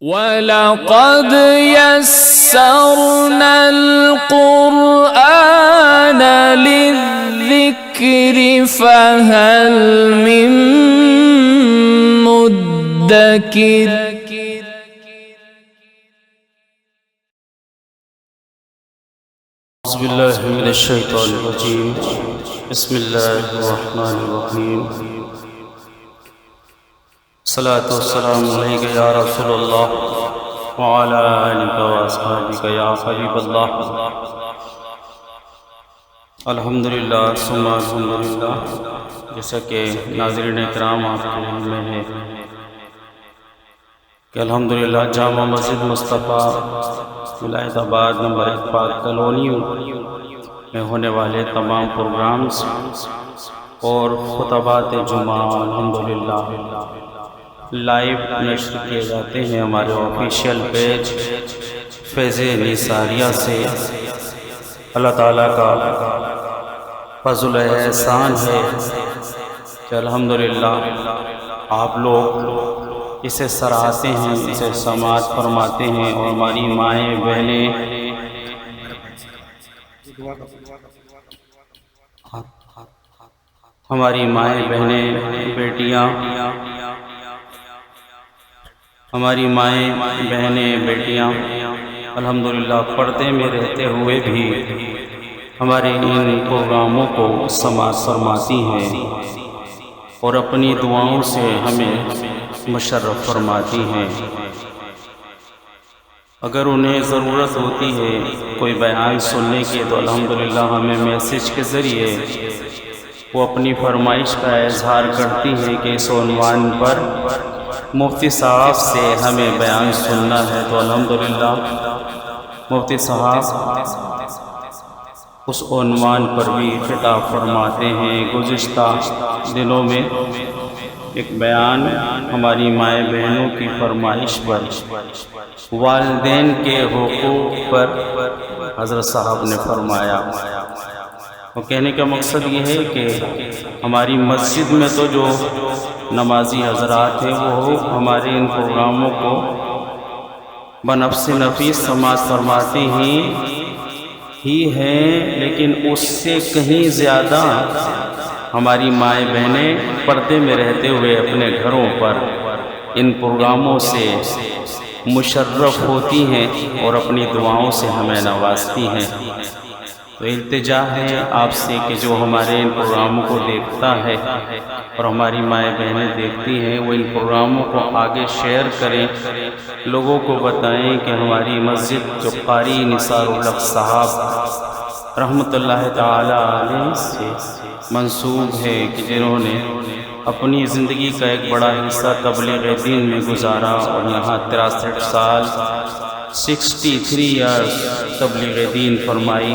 وَلَقَدْ يَسَّرْنَا الْقُرْآنَ لِلذِّكْرِ فَهَلْ مِن مُّدَّكِرٍ اعوذ باللہ من الشیطان الرجیم بسم اللہ الرحمن الرحیم صلاۃ والسلام علیک یا رسول اللہ وعلی آلک واصحابک یا حبیب اللہ۔ الحمدللہ ثم الحمدللہ، جیسا کہ ناظرین اکرام آپ کے علم میں ہے کہ الحمدللہ جامع مسجد مصطفیٰ ولایت آباد نمبر 1 پاک کالونی میں ہونے والے تمام پروگرامز اور خطبات جمعہ الحمدللہ لائیو نشر کیے جاتے ہیں ہمارے آفیشیل پیج فیض نثاریہ سے۔ اللہ تعالیٰ کا فضل و احسان ہے کہ الحمدللہ آپ لوگ اسے سراہتے ہیں، اسے سماعت فرماتے ہیں، اور ہماری مائیں بہنیں بیٹیاں الحمدللہ پردے میں رہتے ہوئے بھی ہمارے ان پروگراموں کو سماعت فرماتی ہیں اور اپنی دعاؤں سے ہمیں مشرف فرماتی ہیں۔ اگر انہیں ضرورت ہوتی ہے کوئی بیان سننے کی تو الحمدللہ ہمیں میسیج کے ذریعے وہ اپنی فرمائش کا اظہار کرتی ہے کہ اس عنوان پر مفتی صاحب سے ہمیں بیان سننا ہے، تو الحمدللہ مفتی صاحب اس عنوان پر بھی خطاب فرماتے ہیں۔ گزشتہ دنوں میں ایک بیان ہماری مائیں بہنوں کی فرمائش پر والدین کے حقوق پر حضرت صاحب نے فرمایا۔ وہ کہنے کا مقصد یہ ہے کہ ہماری مسجد میں تو جو نمازی حضرات ہیں وہ ہمارے ان پروگراموں کو بنفس نفیس سماعت فرماتے ہی ہیں، لیکن اس سے کہیں زیادہ ہماری مائیں بہنیں پردے میں رہتے ہوئے اپنے گھروں پر ان پروگراموں سے مشرف ہوتی ہیں اور اپنی دعاؤں سے ہمیں نوازتی ہیں۔ تو التجا ہے آپ سے کہ جو ہمارے ان پروگراموں کو دیکھتا ہے اور ہماری مائیں بہنیں دیکھتی ہیں وہ ان پروگراموں کو آگے شیئر کریں، لوگوں کو بتائیں کہ ہماری مسجد جو قاری نثار الحق صاحب رحمۃ اللہ تعالی علیہ سے منسوب ہے، کہ جنہوں نے اپنی زندگی کا ایک بڑا حصہ تبلیغ دین میں گزارا اور یہاں 63 سال 63 ایئرز تبلیغ دین فرمائی۔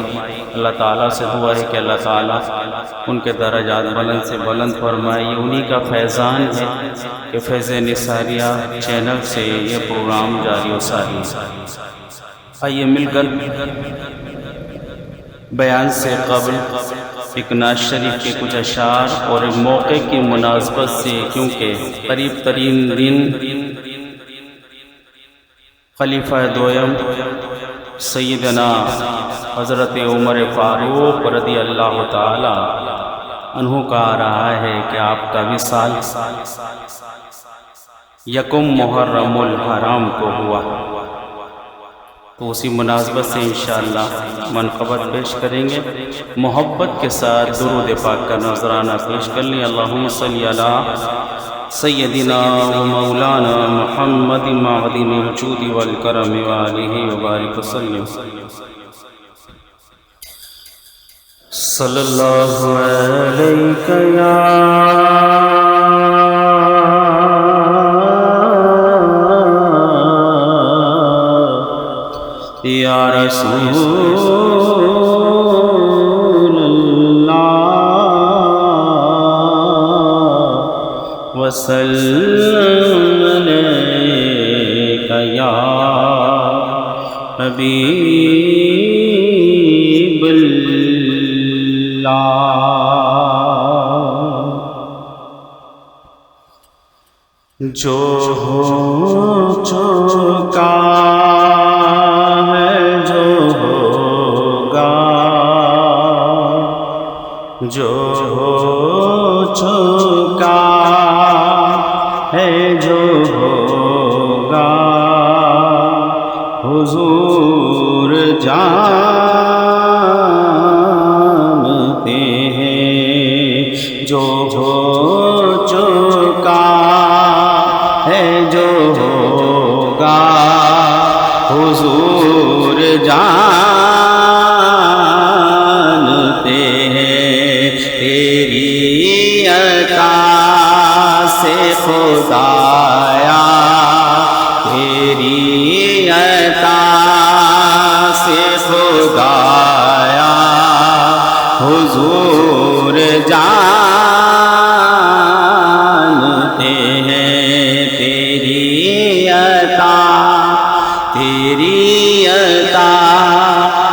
اللہ تعالیٰ سے دعا ہے کہ اللہ تعالیٰ ان کے درجات بلند سے بلند فرمائے۔ یہ انہی کا فیضان ہے کہ فیض نثاریہ چینل سے یہ پروگرام جاری و ساری۔ آئیے مل کر بیان سے قبل ایک نعت شریف کے کچھ اشعار اور ایک موقع کی مناسبت سے، کیونکہ قریب ترین دن خلیفہ دوم سیدنا حضرت عمر فاروق رضی اللہ تعالی عنہ کا آ رہا ہے کہ آپ کا وصال 1 محرم الحرام کو ہوا، تو اسی مناسبت سے انشاءاللہ منقبت پیش کریں گے۔ محبت کے ساتھ درود پاک کا نذرانہ پیش کر لیں۔ اللہم صلی علی سیدنا و مولانا محمد معدن الجود والکرم وآلہ وبارک وسلم۔ صلی اللہ علیہ یا رسول اللہ وسلم علیک یا حبیب اللہ۔ جو ہو جو جانتے ہیں تیری عطا سے خدایا، تیری عطا سے خدایا، حضور جانتے ہیں تیری عطا، تیری عطا،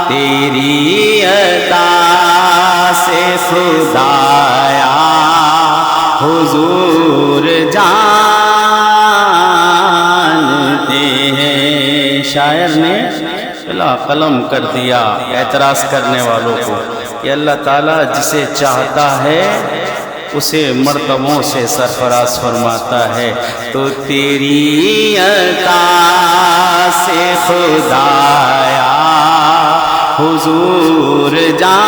تیری عطا سے خدایا، حضور جانتے ہیں۔ شاعر نے بلا قلم کر دیا اعتراض کرنے والوں کو کہ اللہ تعالیٰ جسے چاہتا ہے اسے مرتبوں سے سرفراز فرماتا ہے، تو تیری عطا سے خدایا، حضور جانتے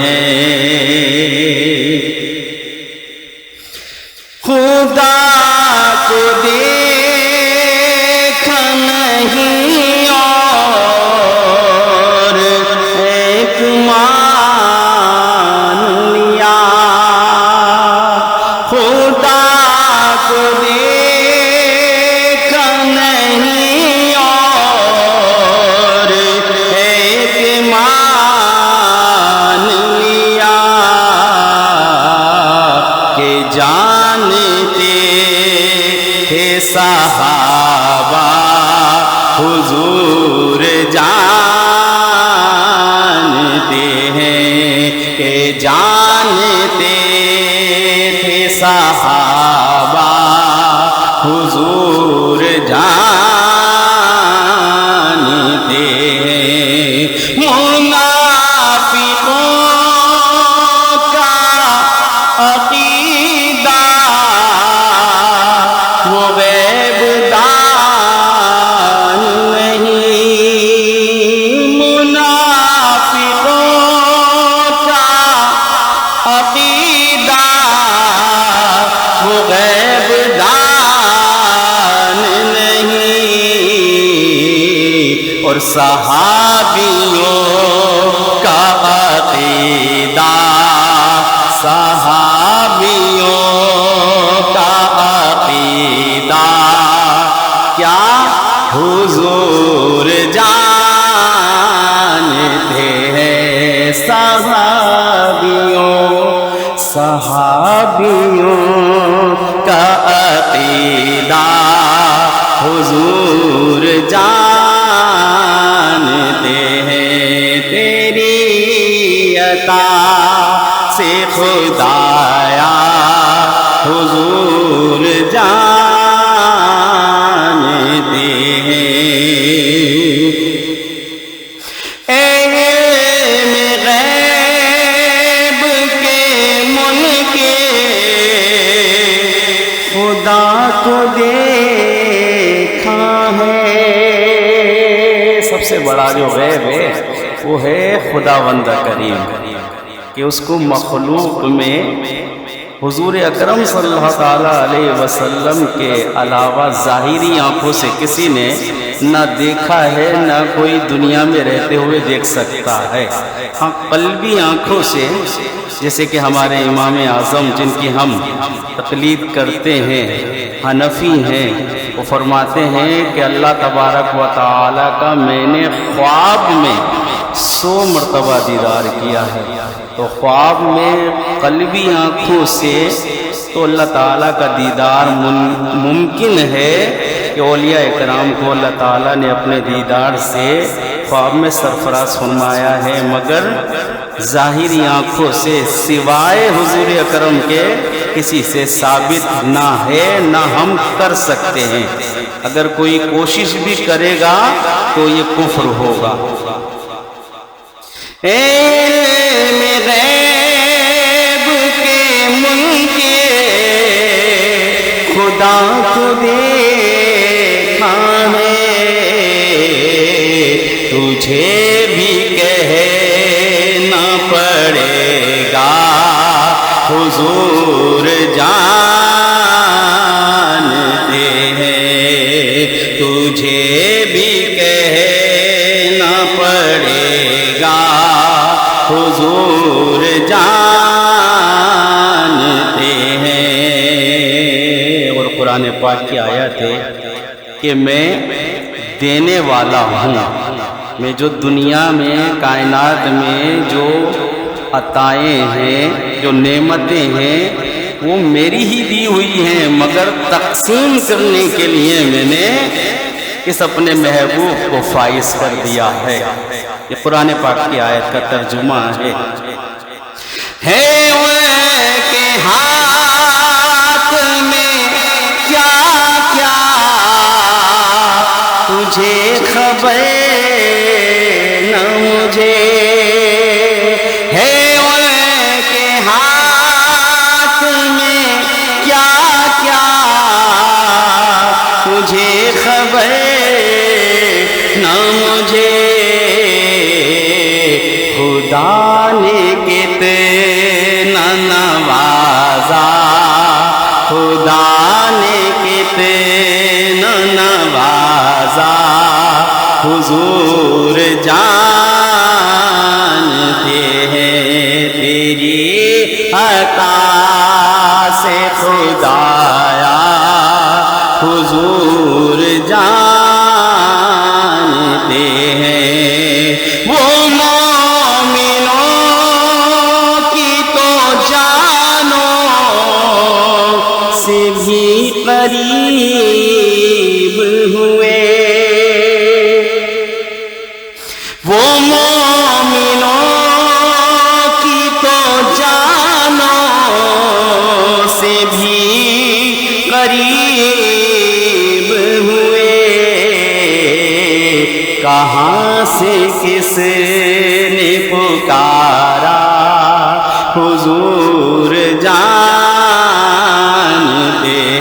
ہیں۔ خدا کو دیکھا نہیں اور ایک مان لیا، خدا کو دیکھا نہیں اور ایک مان لیا، کہ جانتے تھے صحابہ حضور جانتے ہیں، کہ جانتے تھے صحابہ حضور جانتے ہیں۔ منافقوں کا عقیدہ وہ غیب دان نہیں، منافقوں کا عقیدہ وہ غیب دان نہیں، اور صحابیوں کا عقیدہ، صحابیوں کا عقیدہ کیا حضور جانتے ہیں، صحابیوں، صحابیوں کا عقیدہ حضور جانتے ہیں، تیری عطا سے خدایا، حضور جانتے ہیں۔ علم غیب کے منکر خدا کو دیکھا ہے، سب سے بڑا جو غیب ہے وہ ہے خداوند کریم، کہ اس کو مخلوق میں حضور اکرم صلی اللہ تعالیٰ علیہ وسلم کے علاوہ ظاہری آنکھوں سے کسی نے نہ دیکھا ہے، نہ کوئی دنیا میں رہتے ہوئے دیکھ سکتا ہے۔ ہاں قلبی آنکھوں سے، جیسے کہ ہمارے امام اعظم جن کی ہم تقلید کرتے ہیں، حنفی ہیں، وہ فرماتے ہیں کہ اللہ تبارک و تعالیٰ کا میں نے خواب میں 100 مرتبہ دیدار کیا ہے، تو خواب میں قلبی آنکھوں سے تو اللہ تعالیٰ کا دیدار ممکن ہے کہ اولیاء اکرام کو اللہ تعالیٰ نے اپنے دیدار سے خواب میں سرفراز فرمایا ہے، مگر ظاہری آنکھوں سے سوائے حضور اکرم کے کسی سے ثابت نہ ہے، نہ ہم کر سکتے ہیں۔ اگر کوئی کوشش بھی کرے گا تو یہ کفر ہوگا۔ علم غیب کے منکر خدا کو دیکھا ہے، تجھے بھی کہنا پڑے گا، حضور جانتے ہیں، تجھے پاک کی آیت ہے کہ میں دینے والا ہوں، میں جو دنیا میں کائنات میں جو عطائیں ہیں، جو نعمتیں ہیں، وہ میری ہی دی ہوئی ہیں، مگر تقسیم کرنے کے لیے میں نے اس اپنے محبوب کو فائز کر دیا ہے۔ یہ قرآن پاک کی آیت کا ترجمہ ہے۔ ان کے ہاتھ میں کیا کیا تجھے خبر نہ مجھے، ہے ان کے ہاتھ میں کیا کیا تجھے خبر نہ مجھے، خدا نے کتنا نوازا، خدا نے کتنا نوازا، حضور جانتے ہیں تیری عطا سے خدایا، حضور جانتے ہیں۔ وہ مومنوں کی تو جانوں سے بھی قریب ہوئے، وہ مومنوں کی تو جانوں سے بھی قریب ہوئے، کہاں سے کس نے پکارا حضور جانتے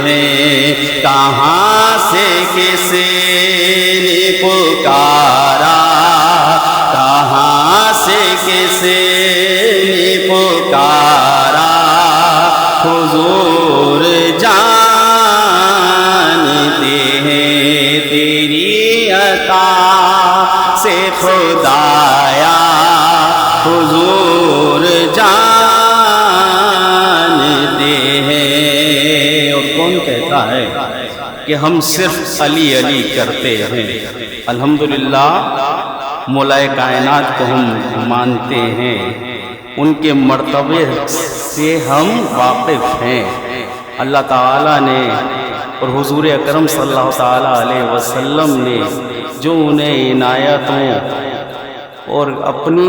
ہیں، کہاں سے کس نے پکارا، کہاں سے کس نے پکارا، حضور جانتے ہیں تیری عطا سے خدایا، حضور جانتے ہیں۔ اور کون کہتا ہے کہ ہم صرف علی علی کرتے ہیں؟ الحمدللہ مولا کائنات کو ہم مانتے ہیں، ان کے مرتبے سے ہم واقف ہیں۔ اللہ تعالیٰ نے اور حضور اکرم صلی اللہ تعالیٰ علیہ وسلم نے جو انہیں عنایتوں اور اپنی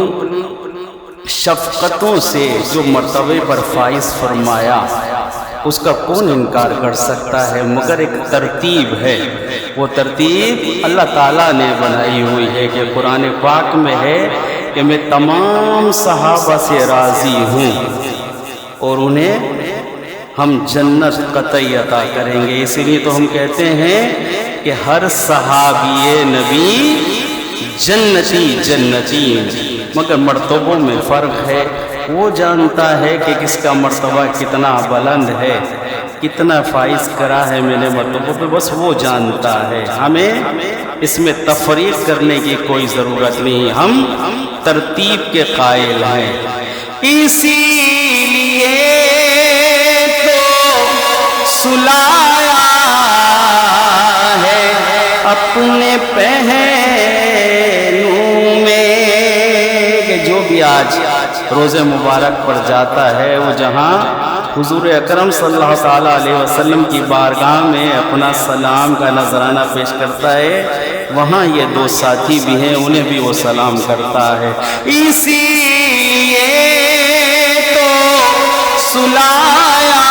شفقتوں سے جو مرتبے پر فائز فرمایا، اس کا کون انکار کر سکتا ہے؟ مگر ایک ترتیب ہے، وہ ترتیب اللہ تعالیٰ نے بنائی ہوئی ہے کہ قرآن پاک میں ہے کہ میں تمام صحابہ سے راضی ہوں اور انہیں ہم جنت قطعی عطا کریں گے۔ اسی لیے تو ہم کہتے ہیں کہ ہر صحابی نبی جنتی جنتی، مگر مرتبوں میں فرق ہے۔ وہ جانتا ہے کہ کس کا مرتبہ کتنا بلند ہے، کتنا فائز کرا ہے میں نے مرتبوں پہ، بس وہ جانتا ہے۔ ہمیں اس میں تفریق کرنے کی کوئی ضرورت نہیں، ہم ترتیب کے قائل ہیں۔ اسی لیے تو سلایا ہے اپنے پہنوں میں، کہ جو بھی آج روز مبارک پر جاتا ہے وہ جہاں حضور اکرم صلی اللہ تعالیٰ علیہ وسلم کی بارگاہ میں اپنا سلام کا نذرانہ پیش کرتا ہے، وہاں یہ دو ساتھی بھی ہیں، انہیں بھی وہ سلام کرتا ہے۔ اسی لیے تو سلایا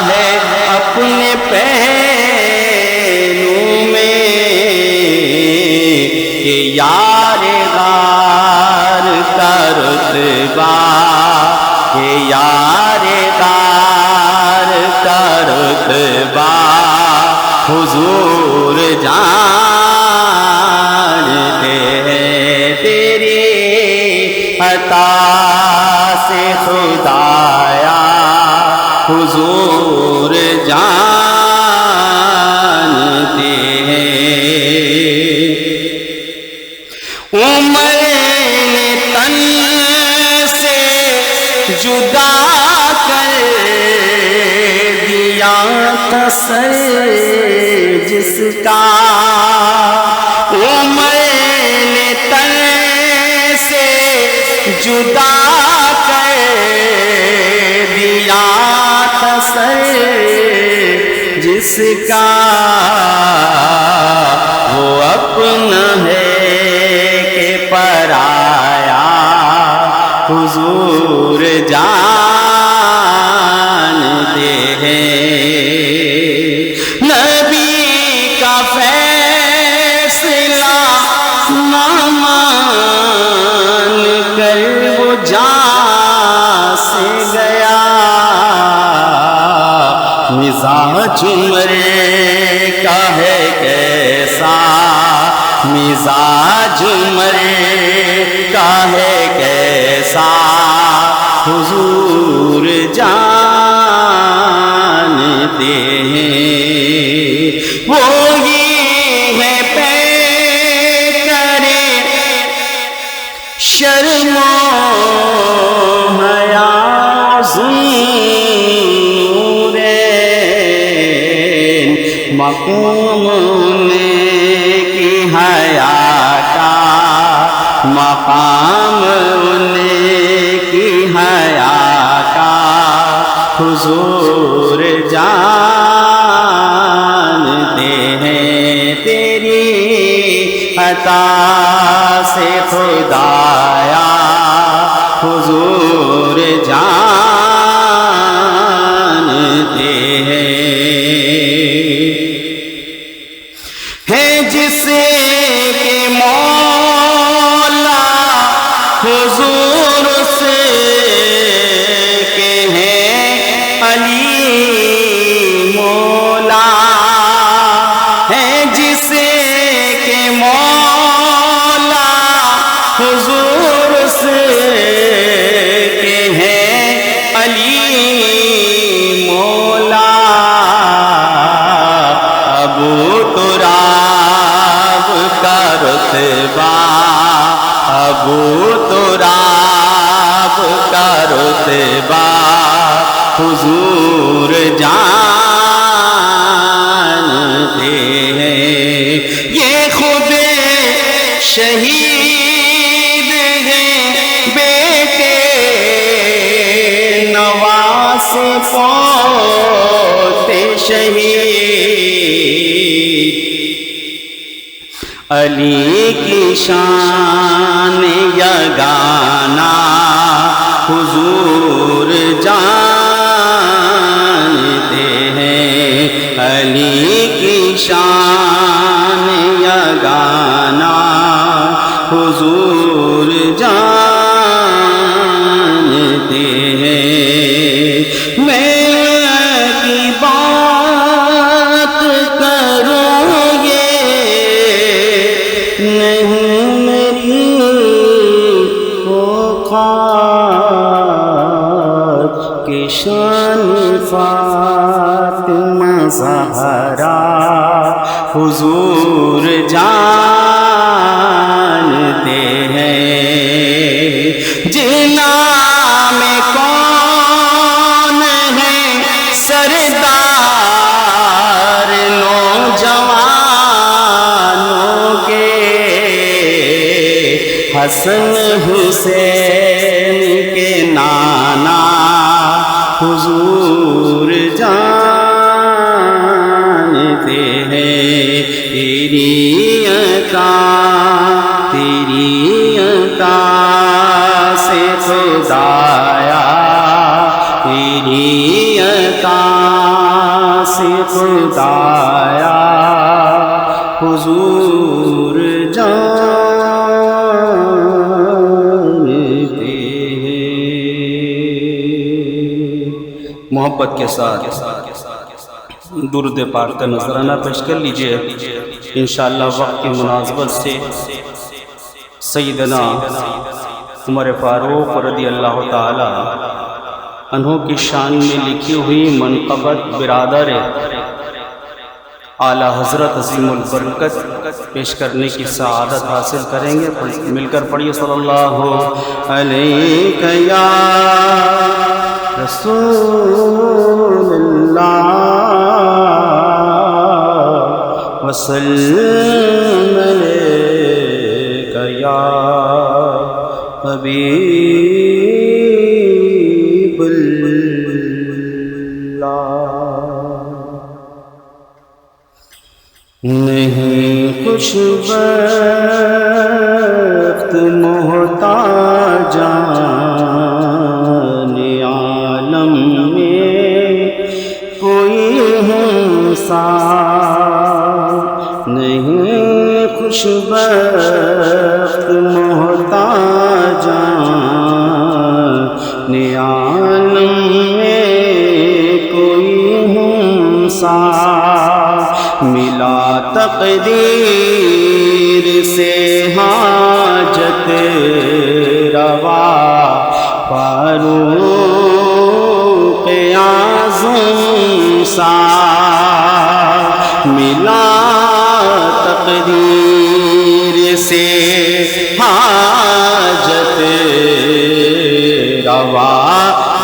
ہے اپنے پہنوں میں، کہ یار غار کا رتبہ، کہ یار غار کا رتبہ حضور جانتے ہیں تیری عطا سے خدایا، حضور جانتے ہیں۔ عمر نے تن سے جدا کر دیا تھا اثر جس کا، عمر نے تن سے جدا کر دیا تھا سر جس کا، وہ اپنا ہے کہ پرایا حضور جانتے ہیں، نبی کا فیصلہ نہ مان کر وہ جان سے گیا، مزاج عمر کا ہے کیسا، مزاج عمر کا ہے کیسا، حضور جانتے ہیں، وہی ہے پے کرے شرم و حیا ذوالنورین، مقام کی حیا کا، مقام کی حیا کا، حضور جانتے ہیں، تیری عطا سے خدایا حضور جانتے ہیں، ہے جس کے مولا حضور سے کہ ہیں علی مولا، ہے جس کے مولا حضور سے کہ ہیں علی مولا، ابو تراب کا رتبہ، ابو تراب کا رتبہ، حضور جانتے ہیں، یہ خود شہید ہیں بیٹے نواز پوتے شہید، علی کی شان یگانا حضور جانتے ہیں، علی کی شان یگانا حضور جانتے ہیں، میں کی بات کروں گے نہیں میری اوقات کی شان فاطمہ زہرا حضور جانتے ہیں، جنا میں کون ہے سردار نوجوانوں کے، حسن حسین کے نانا حضور جانتے ہیں، تیری عطا سے خدایا، تیری عطا سے خدایا حضور جانتے ہیں۔ محبت کے ساتھ درود پاک کا نذرانہ پیش کر لیجئے، انشاءاللہ وقت کی مناسبت سے سیدنا عمر فاروق رضی اللہ تعالی عنہ کی شان میں لکھی ہوئی منقبت برادر اعلیٰ حضرت عظیم البرکت پیش کرنے کی سعادت حاصل کریں گے۔ مل کر پڑھیے صلی اللہ علیہ رسول اللہ وسلم علیک یا حبیب اللہ۔ نہیں خوش بخت محتاجان عالم میں کوئی ہمسا، نہیں خوش بخت محتاجان عالم میں کوئی ہمسا، ملا تقدیر سے حاجت روا فاروق اعظم سا، ملا تقدیر سے حاجت روا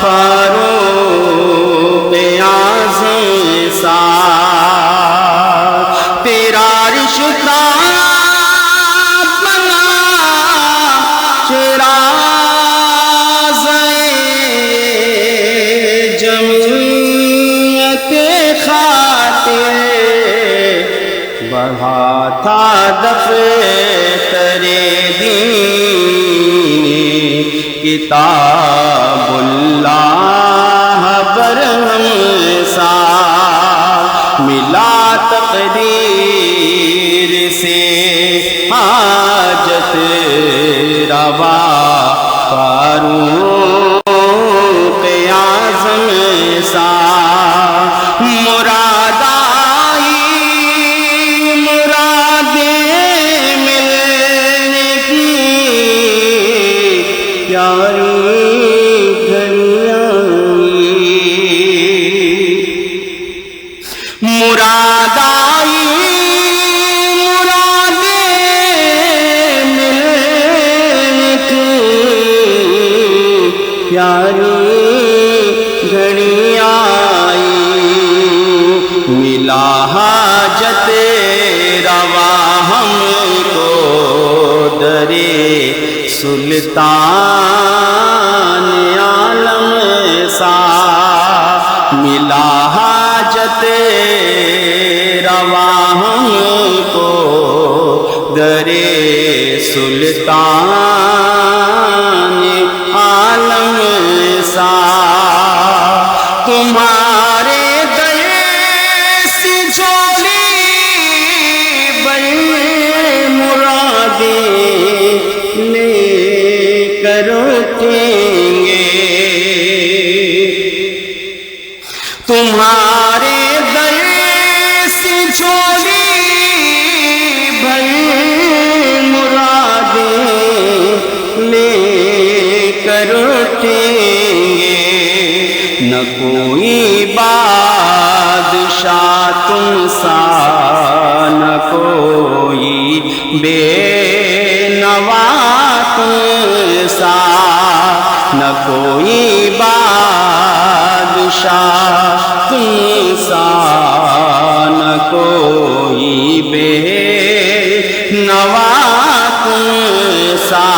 فاروق اعظم سا، بڑھا تھا دفتر دین کتاب اللہ برہم سا، ملا تقدیر سے حاجت روا فاروق اعظم سا، گھڑی آئی، ملا حاجت روا ہم کو درے سلطان عالم سا، ملا حاجت روا ہم کو درے سلطان عالم سا، تمہارے در سے جھولی بڑی مرادیں لے کر اٹھیں گے، تمہارے در سے جھولی بڑی مرادیں لے کر اٹھیں گے، نہ کوئی بادشاہ تم سا، نہ کوئی بے نوا تم سا، نہ کوئی بادشاہ تم سا، نہ کوئی بے نوا تم سا،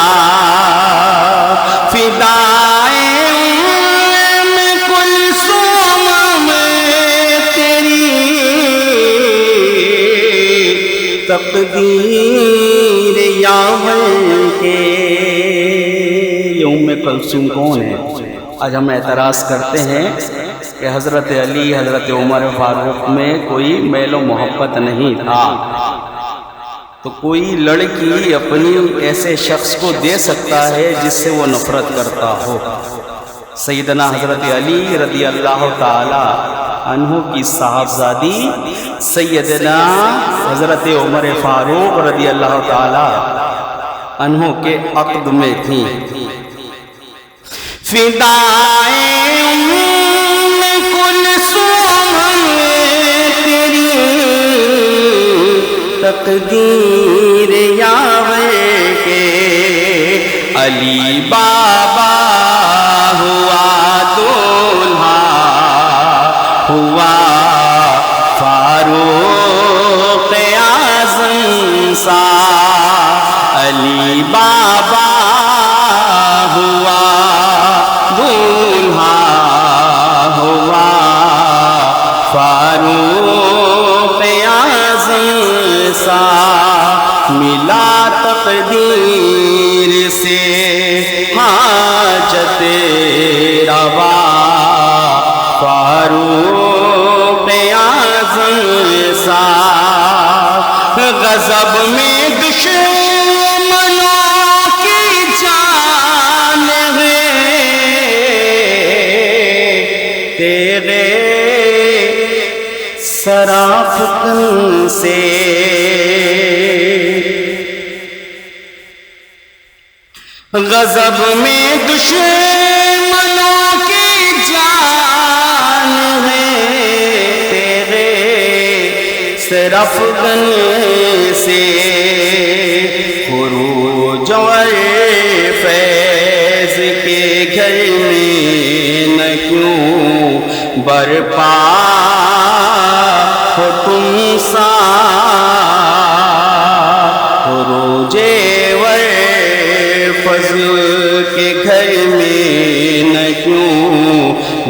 تقدیر یاور کے۔ یہ ام کلثوم کون ہے؟ آج ہم اعتراض کرتے ہیں کہ حضرت علی حضرت عمر فاروق میں کوئی میل و محبت نہیں تھا، تو کوئی لڑکی اپنی ایسے شخص کو دے سکتا ہے جس سے وہ نفرت کرتا ہو؟ سیدنا حضرت علی رضی اللہ تعالی عنہ کی صاحبزادی سیدنا حضرت عمر فاروق رضی اللہ تعالی عنہ کے عقد میں تھیں۔ فدائے ام کلثوم تیری تقدیر یاور کے، علی بابا ہوا دو غضب میں دشمنوں کی جان ہے تیرے سرافکن سے، غضب میں دشمنوں کی جان ہے تیرے سرافکن سے، خروج اور فیض کے گھر میں نہ کیوں برپا ہو تم سا، خروج اور فضل کے گھر میں نہ کیوں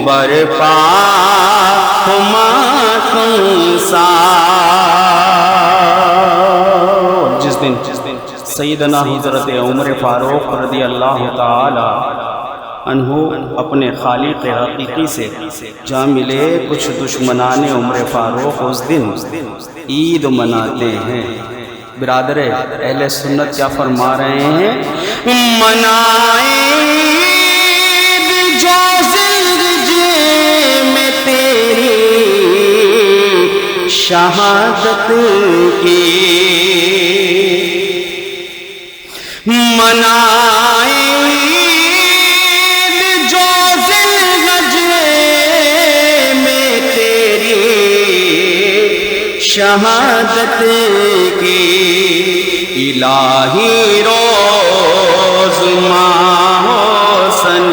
برپا ہو ماتم سا۔ جس دن سیدنا حضرت عمر فاروق رضی اللہ تعالی عنہ اپنے خالق حقیقی سے جا ملے، کچھ دشمنان عمر فاروق اس دن عید مناتے ہیں۔ برادر اہل سنت کیا فرما رہے ہیں؟ منائیں عید جو زندگی میں تیری شہادت کی، منائیں عید جو زندگی میں تیری شہادت کی، الہی روز ماہ حسن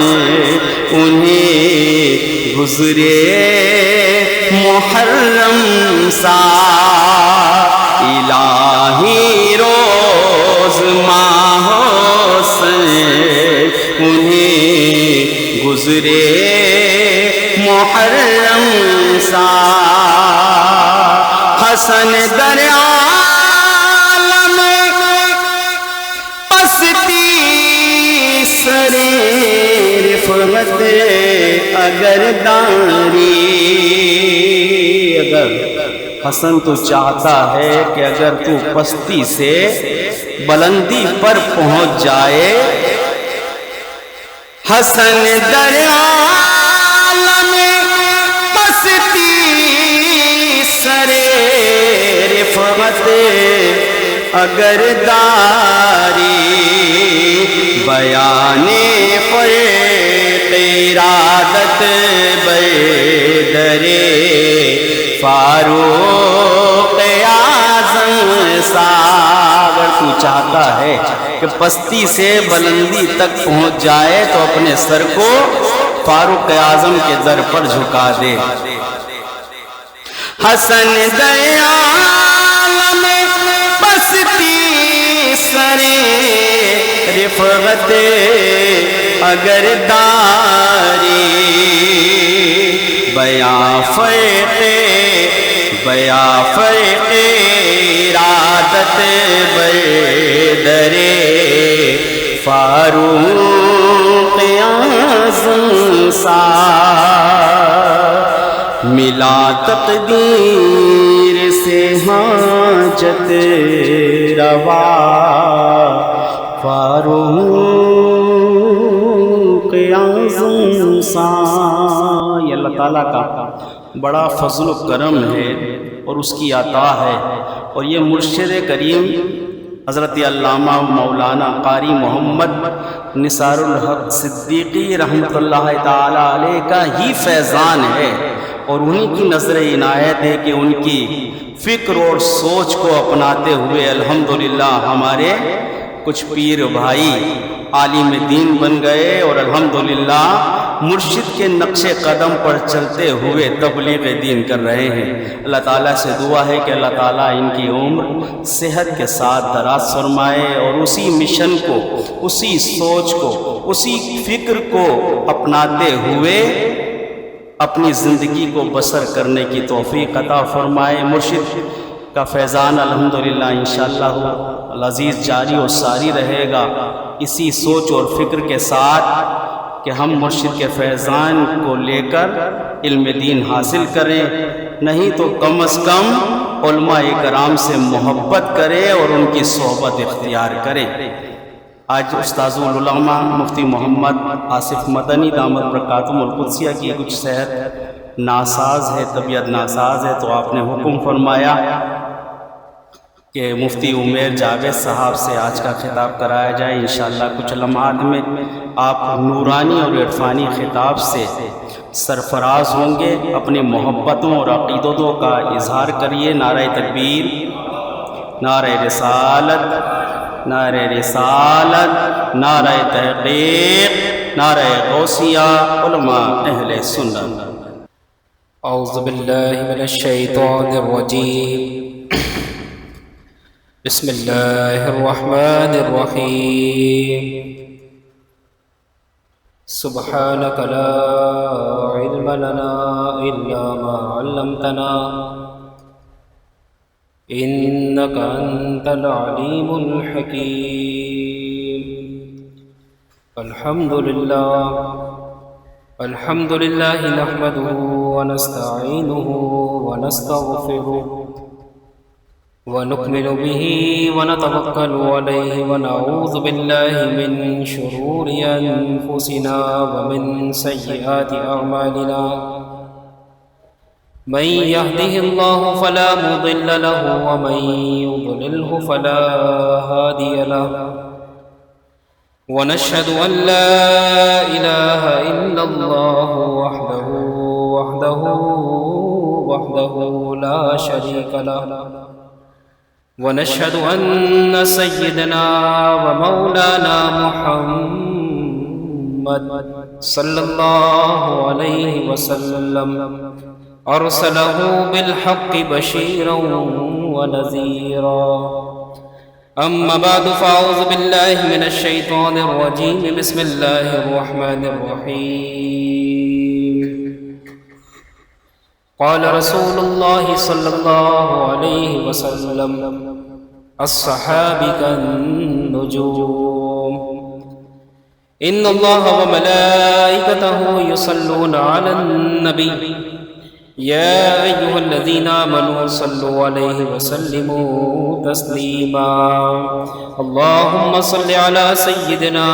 انہیں گزرے محرم سا، الہی روز ماہ حسن انہیں گزرے محرم سا، حسن در عالم پستی سر رفعت اگر داری، اگر حسن تو چاہتا ہے کہ اگر تو پستی سے بلندی پر پہنچ جائے، حسن در عالم پستی سر رفعت اگر داری، بیان فرق ارادت بردر فاروق اعظم سا، اگر تو چاہتا ہے کہ پستی سے بلندی تک پہنچ جائے تو اپنے سر کو فاروق اعظم کے در پر جھکا دے۔ حسن در عالم پستی سر رفعت اگر داری، بیاں فرق ارادت بردر فاروق اعظم سا، ملا تقدیر سے حاجت روا فاروق اعظم سا۔ یہ اللہ تعالیٰ کا بڑا فضل و کرم ہے اور اس کی عطا ہے، اور یہ مرشد کریم حضرت علامہ مولانا قاری محمد نثار الحق صدیقی رحمۃ اللہ تعالی علیہ کا ہی فیضان ہے، اور انہی کی نظر عنایت ہے کہ ان کی فکر اور سوچ کو اپناتے ہوئے الحمدللہ ہمارے کچھ پیر بھائی عالم دین بن گئے، اور الحمدللہ مرشد کے نقش قدم پر چلتے ہوئے تبلیغ دین کر رہے ہیں۔ اللہ تعالیٰ سے دعا ہے کہ اللہ تعالیٰ ان کی عمر صحت کے ساتھ دراز فرمائے، اور اسی مشن کو، اسی سوچ کو، اسی فکر کو اپناتے ہوئے اپنی زندگی کو بسر کرنے کی توفیق عطا فرمائے۔ مرشد کا فیضان الحمدللہ انشاءاللہ العزیز جاری و ساری رہے گا، اسی سوچ اور فکر کے ساتھ کہ ہم مرشد کے فیضان کو لے کر علم دین حاصل کریں، نہیں تو کم از کم علماء کرام سے محبت کرے اور ان کی صحبت اختیار کرے۔ آج استاذ العلماء مفتی محمد آصف مدنی دامت برکاتہم القدسیہ کی کچھ صحت ناساز ہے، طبیعت ناساز ہے، تو آپ نے حکم فرمایا کہ مفتی عمیر جاوید صاحب سے آج کا خطاب کرایا جائے۔ انشاءاللہ کچھ لمحات میں آپ نورانی اور عرفانی خطاب سے سرفراز ہوں گے۔ اپنی محبتوں اور عقیدتوں کا اظہار کریے۔ نعرہ تکبیر، نعرہ رسالت، نعرہ رسالت، نعرہ تحقیق، نعرہ غوثیہ، علماء اہل سنت۔ اعوذ باللہ من الشیطان الرجیم، بسم اللہ الرحمن الرحیم، سبحانک لا علم لنا الا ما علمتنا انک انت العلیم الحکیم۔ الحمد للہ نحمده ونستعینه ونستغفره ونؤمن به ونتوکل علیہ ونعوذ باللہ من شرور انفسنا ومن سیئات اعمالنا، من يهده الله فلا مضل له ومن يضلله فلا هادي له، ونشهد أن لا إله إلا الله وحده لا شريك له، ونشهد أن سيدنا ومولانا محمد صلى الله عليه وسلم أرسله بالحق بشيرا ونذيرا۔ أما بعد فأعوذ بالله من الشيطان الرجيم، بسم الله الرحمن الرحيم۔ قال رسول الله صلى الله عليه وسلم: الصحابة كالنجوم، إن الله وملائكته يصلون على النبي، يا أيها الذين آمنوا صلوا عليه وسلموا تسليما، اللهم صل على سيدنا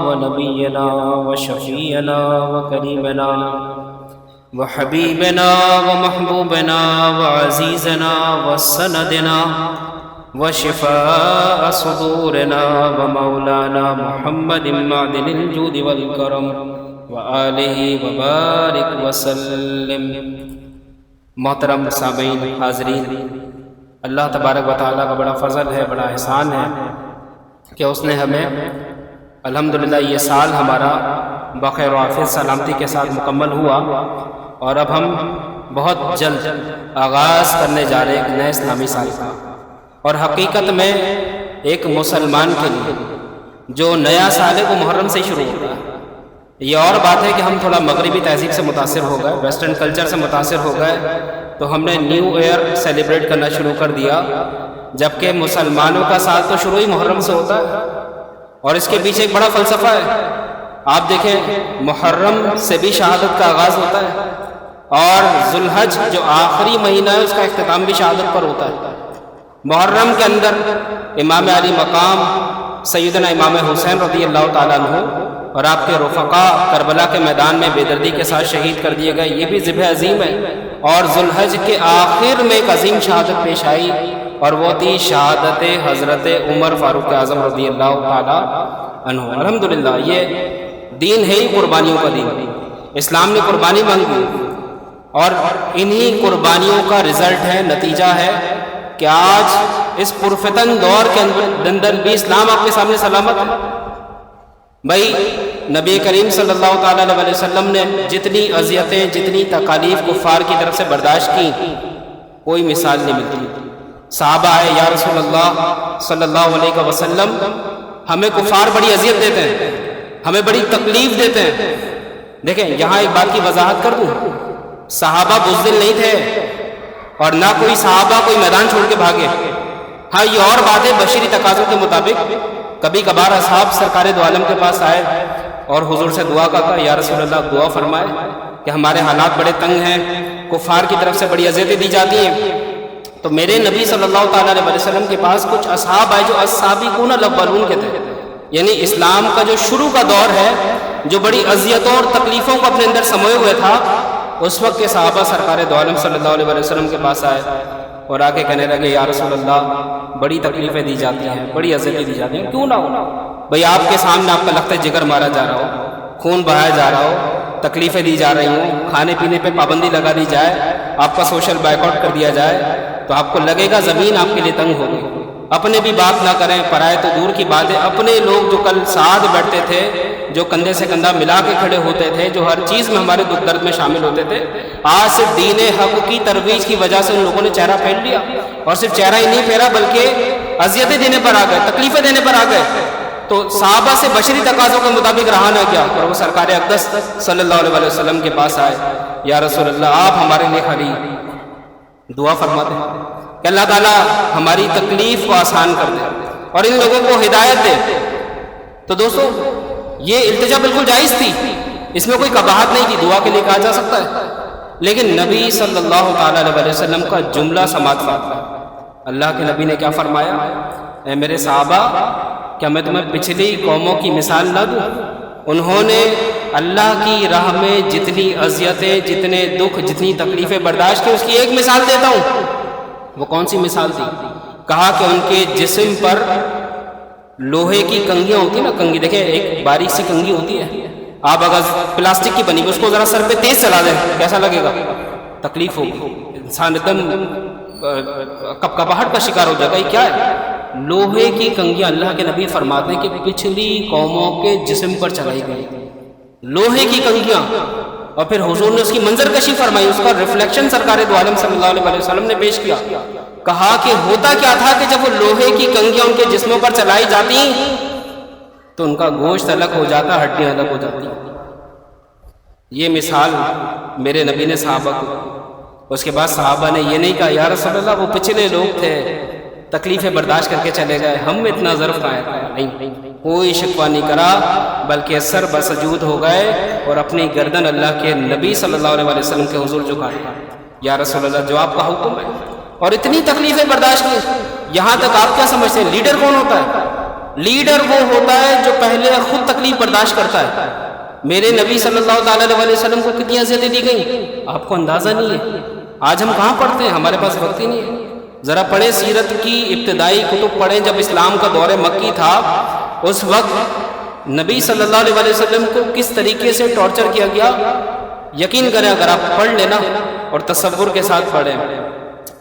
ونبينا وشفيعنا وكريمنا وحبيبنا ومحبوبنا وعزيزنا وسندنا وشفاء صدورنا ومولانا محمد معدن الجود والكرم وآلہ وبارک وسلم۔ محترم سامعین، حاضرین، اللہ تبارک و تعالیٰ کا بڑا فضل ہے، بڑا احسان ہے کہ اس نے ہمیں الحمدللہ یہ سال ہمارا بخیر و عافیت سلامتی کے ساتھ مکمل ہوا، اور اب ہم بہت جلد آغاز کرنے جا رہے ایک نئے اسلامی سال کا۔ اور حقیقت میں ایک مسلمان کے لیے جو نیا سال ہے وہ محرم سے شروع ہوتا ہے۔ یہ اور بات ہے کہ ہم تھوڑا مغربی تہذیب سے متاثر ہو گئے، ویسٹرن کلچر سے متاثر ہو گئے، تو ہم نے نیو ایئر سیلیبریٹ کرنا شروع کر دیا، جبکہ مسلمانوں کا سال تو شروع ہی محرم سے ہوتا ہے۔ اور اس کے پیچھے ایک بڑا فلسفہ ہے۔ آپ دیکھیں، محرم سے بھی شہادت کا آغاز ہوتا ہے، اور ذوالحج جو آخری مہینہ ہے اس کا اختتام بھی شہادت پر ہوتا ہے۔ محرم کے اندر امام علی مقام سیدنا امام حسین رضی اللہ تعالیٰ عنہ اور آپ کے رفقا کربلا کے میدان میں بے دردی کے ساتھ شہید کر دیے گئے، یہ بھی ذبح عظیم ہے۔ اور ذوالحج کے آخر میں ایک عظیم شہادت پیش آئی، اور وہ تھی شہادت حضرت عمر فاروق اعظم رضی اللہ تعالیٰ عنہ۔ الحمدللہ یہ دین ہے ہی قربانیوں کا دین، اسلام نے قربانی مانگی، اور انہی قربانیوں کا رزلٹ ہے، نتیجہ ہے کہ آج اس پرفتن دور کے اندر بھی اسلام آپ کے سامنے سلامت ہے۔ بھائی، نبی کریم صلی اللہ تعالیٰ علیہ وسلم نے جتنی اذیتیں، جتنی تکالیف کفار کی طرف سے برداشت کی، کوئی مثال نہیں ملتی۔ صحابہ آئے، یا رسول اللہ صلی اللہ علیہ وسلم، ہمیں کفار بڑی اذیت دیتے ہیں، ہمیں بڑی تکلیف دیتے ہیں۔ دیکھیں، یہاں ایک بات کی وضاحت کر دوں، صحابہ بزدل نہیں تھے، اور نہ کوئی صحابہ کوئی میدان چھوڑ کے بھاگے۔ ہاں، یہ اور بات ہے، بشری تقاضوں کے مطابق کبھی کبھار اصحاب سرکار دو عالم کے پاس آئے اور حضور سے دعا کا کہا، یا رسول اللہ دعا فرمائے کہ ہمارے حالات بڑے تنگ ہیں، کفار کی طرف سے بڑی اذیتیں دی جاتی ہیں، تو میرے نبی صلی اللہ تعالیٰ علیہ وسلم کے پاس کچھ اصحاب آئے جو السابقون الاولون کے تھے، یعنی اسلام کا جو شروع کا دور ہے، جو بڑی اذیتوں اور تکلیفوں کو اپنے اندر سموئے ہوئے تھا، اس وقت کے صحابہ سرکار دو عالم صلی اللہ علیہ وسلم کے پاس آئے اور آ کے کہنے لگے یا رسول اللہ بڑی تکلیفیں دی جاتی ہیں، بڑی اذیتیں دی جاتی ہیں، کیوں نہ ہو بھئی آپ کے سامنے آپ کا لخت جگر مارا جا رہا ہو، خون بہایا جا رہا ہو، تکلیفیں دی جا رہی ہوں، کھانے پینے پہ پابندی لگا دی جائے، آپ کا سوشل بائیک آؤٹ کر دیا جائے، تو آپ کو لگے گا زمین آپ کے لیے تنگ ہوگی۔ اپنے بھی بات نہ کریں، پرائے تو دور کی بات ہے، اپنے لوگ جو کل ساتھ بیٹھتے تھے، جو کندھے سے کندھا ملا کے کھڑے ہوتے تھے، جو ہر چیز میں ہمارے دکھ درد میں شامل ہوتے تھے، آج صرف دین حق کی ترویج کی وجہ سے ان لوگوں نے چہرہ پھیر لیا، اور صرف چہرہ ہی نہیں پھیرا بلکہ اذیتیں دینے پر آ گئے، تکلیفیں دینے پر آ گئے۔ تو صحابہ سے بشری تقاضوں کے مطابق رہا نہ کیا، اور وہ سرکار اقدس صلی اللہ علیہ وسلم کے پاس آئے، یا رسول اللہ آپ ہمارے لیے خالی دعا فرما دیں کہ اللہ تعالیٰ ہماری تکلیف کو آسان کر دے اور ان لوگوں کو ہدایت دے۔ تو دوستو یہ التجا بالکل جائز تھی، اس میں کوئی قباحت نہیں تھی، دعا کے لیے کہا جا سکتا ہے، لیکن نبی صلی اللہ تعالیٰ علیہ وسلم کا جملہ سماعت فرمایا۔ اللہ کے نبی نے کیا فرمایا؟ اے میرے صحابہ، کیا میں تمہیں پچھلی قوموں کی مثال نہ دوں؟ انہوں نے اللہ کی راہ میں جتنی اذیتیں، جتنے دکھ، جتنی تکلیفیں برداشت کی، اس کی ایک مثال دیتا ہوں۔ وہ کون سی مثال تھی؟ کہا کہ ان کے جسم پر لوہے کی کنگیاں ہوتی ہیں نا، کنگی دیکھیں ایک باریک سی کنگی ہوتی ہے، آپ اگر پلاسٹک کی بنی اس کو ذرا سر پہ تیز چلا دیں کیسا لگے گا؟ تکلیف ہوگی، انسان ایک دم کپکپاہٹ کا شکار ہو جائے گا۔ یہ کیا ہے؟ لوہے کی کنگیاں اللہ کے نبی فرماتے ہیں کہ پچھلی قوموں کے جسم پر چلائی گئی لوہے کی کنگیاں، اور پھر حضور نے اس کی منظر کشی فرمائی، اس کا ریفلیکشن سرکار دو عالم صلی اللہ علیہ وسلم نے پیش کیا۔ کہا کہ ہوتا کیا تھا کہ جب وہ لوہے کی کنگیاں ان کے جسموں پر چلائی جاتی تو ان کا گوشت الگ ہو جاتا، ہڈیاں الگ ہو جاتی۔ یہ مثال میرے نبی نے صحابہ کو، اس کے بعد صحابہ نے یہ نہیں کہا یا رسول اللہ وہ پچھلے لوگ تھے، تکلیفیں برداشت کر کے چلے گئے، ہم میں اتنا ظرف کہاں ہے؟ نہیں، کوئی شکوہ نہیں کرا، بلکہ سر بسجود ہو گئے اور اپنی گردن اللہ کے نبی صلی اللہ علیہ وسلم کے حضور جھکائی، یا رسول اللہ جو آپ کا حکم ہے، اور اتنی تکلیفیں برداشت کی۔ یہاں تک آپ کیا سمجھتے ہیں لیڈر کون ہوتا ہے؟ لیڈر وہ ہوتا ہے جو پہلے خود تکلیف برداشت کرتا ہے۔ میرے نبی صلی اللہ تعالیٰ علیہ وسلم کو کتنی اذیتیں دی گئیں آپ کو اندازہ نہیں ہے۔ آج ہم کہاں پڑھتے ہیں، ہمارے پاس وقت ہی نہیں ہے۔ ذرا پڑھیں سیرت کی ابتدائی کتب پڑھیں، جب اسلام کا دور مکی تھا اس وقت نبی صلی اللہ علیہ وسلم کو کس طریقے سے ٹارچر کیا گیا۔ یقین کریں اگر آپ پڑھ لینا اور تصور کے ساتھ پڑھیں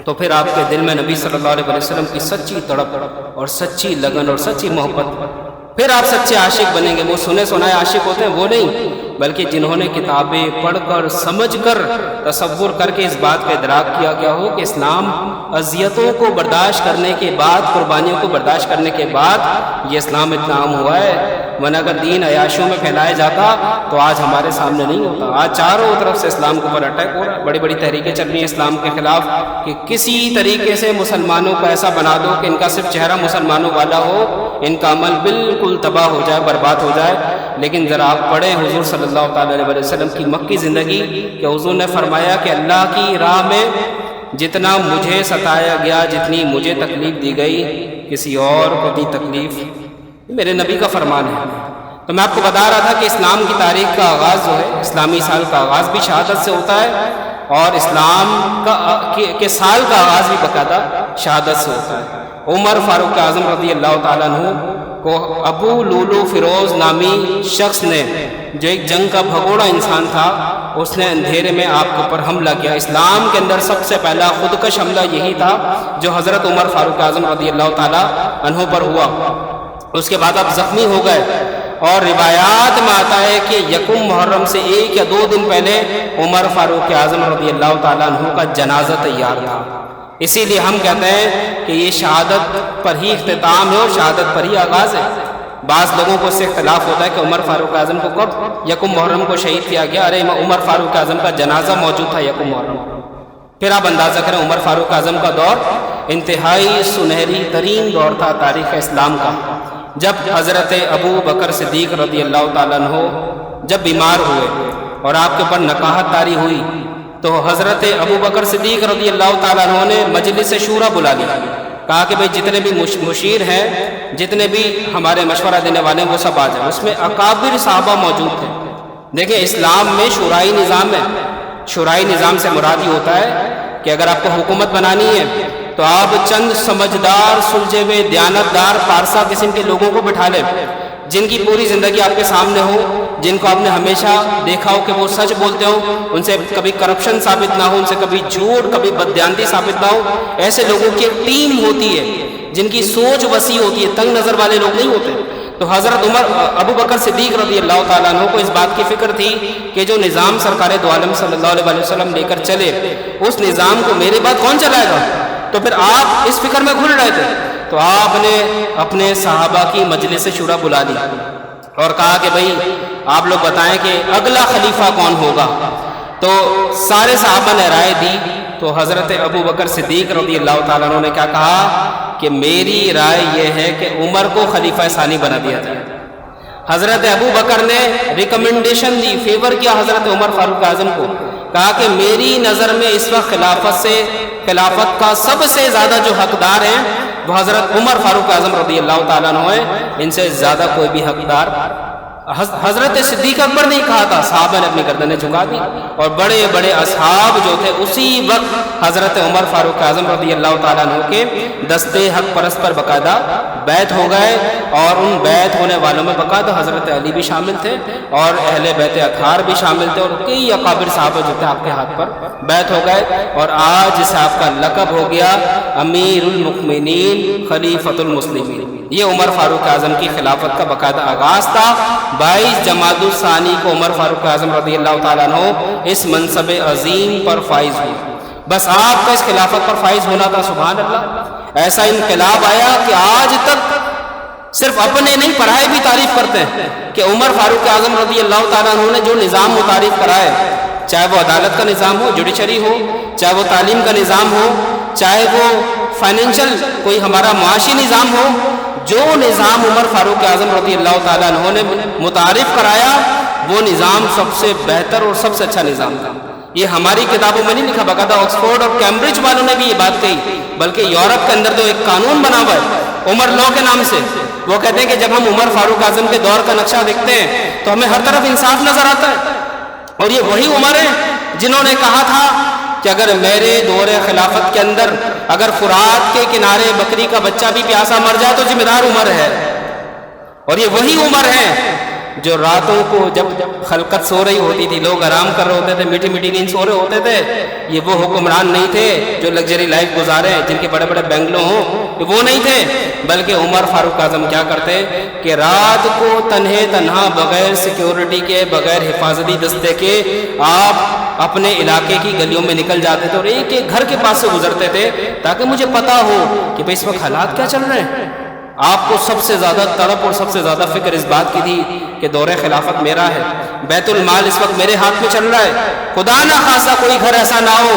تو پھر آپ کے دل میں نبی صلی اللہ علیہ وسلم کی سچی تڑپ اور سچی لگن اور سچی محبت، پھر آپ سچے عاشق بنیں گے۔ وہ سنے سنائے عاشق ہوتے ہیں وہ نہیں، بلکہ جنہوں نے کتابیں پڑھ کر سمجھ کر تصور کر کے اس بات کا ادراک کیا گیا ہو کہ اسلام اذیتوں کو برداشت کرنے کے بعد، قربانیوں کو برداشت کرنے کے بعد یہ اسلام اتنا عام ہوا ہے، ورنہ اگر دین عیاشیوں میں پھیلایا جاتا تو آج ہمارے سامنے نہیں ہوتا۔ آج چاروں طرف سے اسلام کے اوپر اٹیک ہو رہا ہے، بڑی بڑی تحریکیں چل رہی ہیں اسلام کے خلاف کہ کسی طریقے سے مسلمانوں کو ایسا بنا دو کہ ان کا صرف چہرہ مسلمانوں والا ہو، ان کا عمل بالکل تباہ ہو جائے، برباد ہو جائے۔ لیکن ذرا آپ پڑھیں حضور صلی اللہ تعالیٰ علیہ وسلم کی مکی زندگی کہ حضور نے فرمایا کہ اللہ کی راہ میں جتنا مجھے ستایا گیا، جتنی مجھے تکلیف دی گئی، کسی اور کو اتنی تکلیف، میرے نبی کا فرمان ہے۔ تو میں آپ کو بتا رہا تھا کہ اسلام کی تاریخ کا آغاز جو ہے، اسلامی سال کا آغاز بھی شہادت سے ہوتا ہے، اور اسلام کے سال کا آغاز بھی باقاعدہ شہادت سے ہوتا ہے۔ عمر فاروق اعظم رضی اللہ تعالیٰ عنہ کو ابو لولو فیروز نامی شخص نے، جو ایک جنگ کا بھگوڑا انسان تھا، اس نے اندھیرے میں آپ کے اوپر حملہ کیا۔ اسلام کے اندر سب سے پہلا خودکش حملہ یہی تھا جو حضرت عمر فاروق اعظم رضی اللہ تعالیٰ عنہ پر ہوا۔ اس کے بعد آپ زخمی ہو گئے، اور روایات میں آتا ہے کہ یکم محرم سے 1 یا 2 دن پہلے عمر فاروق اعظم رضی اللہ تعالیٰ عنہ کا جنازہ تیار تھا۔ اسی لیے ہم کہتے ہیں کہ یہ شہادت پر ہی اختتام ہے اور شہادت پر ہی آغاز ہے۔ بعض لوگوں کو اس سے اختلاف ہوتا ہے کہ عمر فاروق اعظم کو کب یکم محرم کو شہید کیا گیا۔ ارے عمر فاروق اعظم کا جنازہ موجود تھا یکم محرم۔ پھر آپ اندازہ کریں عمر فاروق اعظم کا دور انتہائی سنہری ترین دور تھا تاریخ اسلام کا، جب حضرت ابو بکر صدیق رضی اللہ تعالیٰ عنہ جب بیمار ہوئے اور آپ کے اوپر نکاحت طاری ہوئی، تو حضرت ابو بکر صدیق رضی اللہ تعالیٰ عنہ نے مجلس شورا بلا لیا، کہا کہ بھئی جتنے بھی مشیر ہیں، جتنے بھی ہمارے مشورہ دینے والے ہیں، وہ سب آ جائیں۔ اس میں اکابر صحابہ موجود تھے۔ دیکھیں اسلام میں شورائی نظام ہے، شورائی نظام سے مراد یہ ہوتا ہے کہ اگر آپ کو حکومت بنانی ہے تو آپ چند سمجھدار، سلجھے ہوئے، دیانتدار، پارسا قسم کے لوگوں کو بٹھا لیں، جن کی پوری زندگی آپ کے سامنے ہو، جن کو آپ نے ہمیشہ دیکھا ہو کہ وہ سچ بولتے ہو، ان سے کبھی کرپشن ثابت نہ ہو، ان سے کبھی جھوٹ، کبھی بددیانتی ثابت نہ ہو۔ ایسے لوگوں کی ایک ٹیم ہوتی ہے جن کی سوچ وسیع ہوتی ہے، تنگ نظر والے لوگ نہیں ہوتے۔ تو حضرت ابو بکر صدیق رضی اللہ تعالیٰ عنہ کو اس بات کی فکر تھی کہ جو نظام سرکار دو عالم صلی اللہ علیہ وسلم لے کر چلے، اس نظام کو میرے بعد کون چلائے گا؟ تو پھر آپ اس فکر میں گھل رہے تھے، تو آپ نے اپنے صحابہ کی مجلس شورا بلا لی اور کہا کہ بھئی آپ لوگ بتائیں کہ اگلا خلیفہ کون ہوگا۔ تو سارے صحابہ نے رائے دی، تو حضرت ابو بکر صدیق رضی اللہ تعالیٰ عنہ نے کیا کہا کہ میری رائے یہ ہے کہ عمر کو خلیفہ ثانی بنا دیا جائے۔ حضرت ابو بکر نے ریکمنڈیشن دی، فیور کیا حضرت عمر فاروق اعظم کو، کہا کہ میری نظر میں اس وقت خلافت کا سب سے زیادہ جو حقدار ہیں وہ حضرت عمر فاروق اعظم رضی اللہ تعالیٰ عنہ ہیں، ان سے زیادہ کوئی بھی حقدار۔ حضرت صدیق اکبر نے کہا تھا، صحابہ نے اپنی گردنیں جھکا دی، اور بڑے بڑے اصحاب جو تھے اسی وقت حضرت عمر فاروق اعظم رضی اللہ تعالیٰ عنہ کے دستے حق پرست پر باقاعدہ بیعت ہو گئے، اور ان بیعت ہونے والوں میں باقاعدہ حضرت علی بھی شامل تھے اور اہل بیت اطہار بھی شامل تھے، اور کئی اکابر صحابہ جو تھے آپ کے ہاتھ پر بیعت ہو گئے، اور آج جسے آپ کا لقب ہو گیا امیر المؤمنین خلیفۃ المسلمین۔ یہ عمر فاروق اعظم کی خلافت کا باقاعدہ آغاز تھا۔ 22 جمادی الثانی کو عمر فاروق اعظم رضی اللہ تعالیٰ عنہ اس منصب عظیم پر فائز ہوئے۔ بس آپ کا اس خلافت پر فائز ہونا تھا۔ سبحان اللہ، ایسا انقلاب آیا کہ آج تک صرف اپنے نہیں، پرائے بھی تعریف کرتے ہیں کہ عمر فاروق اعظم رضی اللہ تعالیٰ عنہ نے جو نظام متعارف کرائے، چاہے وہ عدالت کا نظام ہو، جوڈیشری ہو، چاہے وہ تعلیم کا نظام ہو، چاہے وہ فائنینشل کوئی ہمارا معاشی نظام ہو، جو نظام عمر فاروق اعظم رضی اللہ تعالیٰ عنہ نے متعارف کرایا وہ نظام سب سے بہتر اور سب سے اچھا نظام تھا۔ یہ ہماری کتابوں میں نہیں لکھا، باقاعدہ آکسفورڈ اور کیمبرج والوں نے بھی یہ بات کہی، بلکہ یورپ کے اندر تو ایک قانون بنا ہوا ہے عمر لا کے نام سے۔ وہ کہتے ہیں کہ جب ہم عمر فاروق اعظم کے دور کا نقشہ دیکھتے ہیں تو ہمیں ہر طرف انصاف نظر آتا ہے، اور یہ وہی عمر ہیں جنہوں نے کہا تھا کہ اگر میرے دور خلافت کے اندر اگر فرات کے کنارے بکری کا بچہ بھی پیاسا مر جائے تو ذمہ دار عمر ہے۔ اور یہ وہی عمر ہے جو راتوں کو جب خلقت سو رہی ہوتی تھی، لوگ آرام کر رہے ہوتے تھے، میٹھی میٹھی نیند سو رہے ہوتے تھے، یہ وہ حکمران نہیں تھے جو لگژری لائف گزارے جن کے بڑے بڑے بنگلو ہوں، وہ نہیں تھے، بلکہ عمر فاروق اعظم کیا کرتے کہ رات کو تنہا بغیر سیکیورٹی کے، بغیر حفاظتی دستے کے آپ اپنے علاقے کی گلیوں میں نکل جاتے تھے اور ایک ایک گھر کے پاس سے گزرتے تھے تاکہ مجھے پتا ہو کہ بھئی اس وقت حالات کیا چل رہے ہیں۔ آپ کو سب سے زیادہ تڑپ اور سب سے زیادہ فکر اس بات کی تھی کہ دور خلافت میرا ہے، بیت المال اس وقت میرے ہاتھ میں چل رہا ہے، خدا نہ خواستہ کوئی گھر ایسا نہ ہو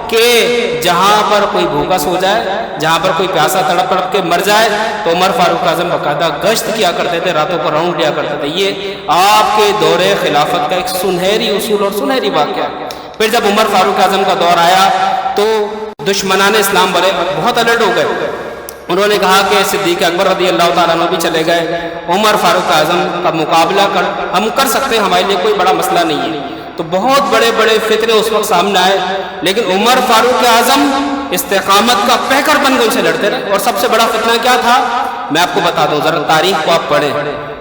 کہ جہاں پر کوئی بھوکا سو جائے، جہاں پر کوئی پیاسا تڑپ تڑپ کے مر جائے۔ تو عمر فاروق اعظم باقاعدہ گشت کیا کرتے تھے، راتوں کو راؤنڈ لیا کرتے تھے۔ یہ آپ کے دور خلافت کا ایک سنہری اصول اور سنہری واقعہ۔ پھر جب عمر فاروق اعظم کا دور آیا تو دشمنان اسلام بہت الرٹ ہو گئے، انہوں نے کہا کہ صدیق اکبر رضی اللہ تعالیٰ عنہ بھی چلے گئے، عمر فاروق اعظم کا مقابلہ ہم کر سکتے ہیں، ہمارے لیے کوئی بڑا مسئلہ نہیں ہے۔ تو بہت بڑے بڑے فتنے اس وقت سامنے آئے، لیکن عمر فاروق اعظم استقامت کا پیکر بن کے ان سے لڑتے رہے۔ اور سب سے بڑا فتنہ کیا تھا میں آپ کو بتا دوں، ذرا تاریخ کو آپ پڑھیں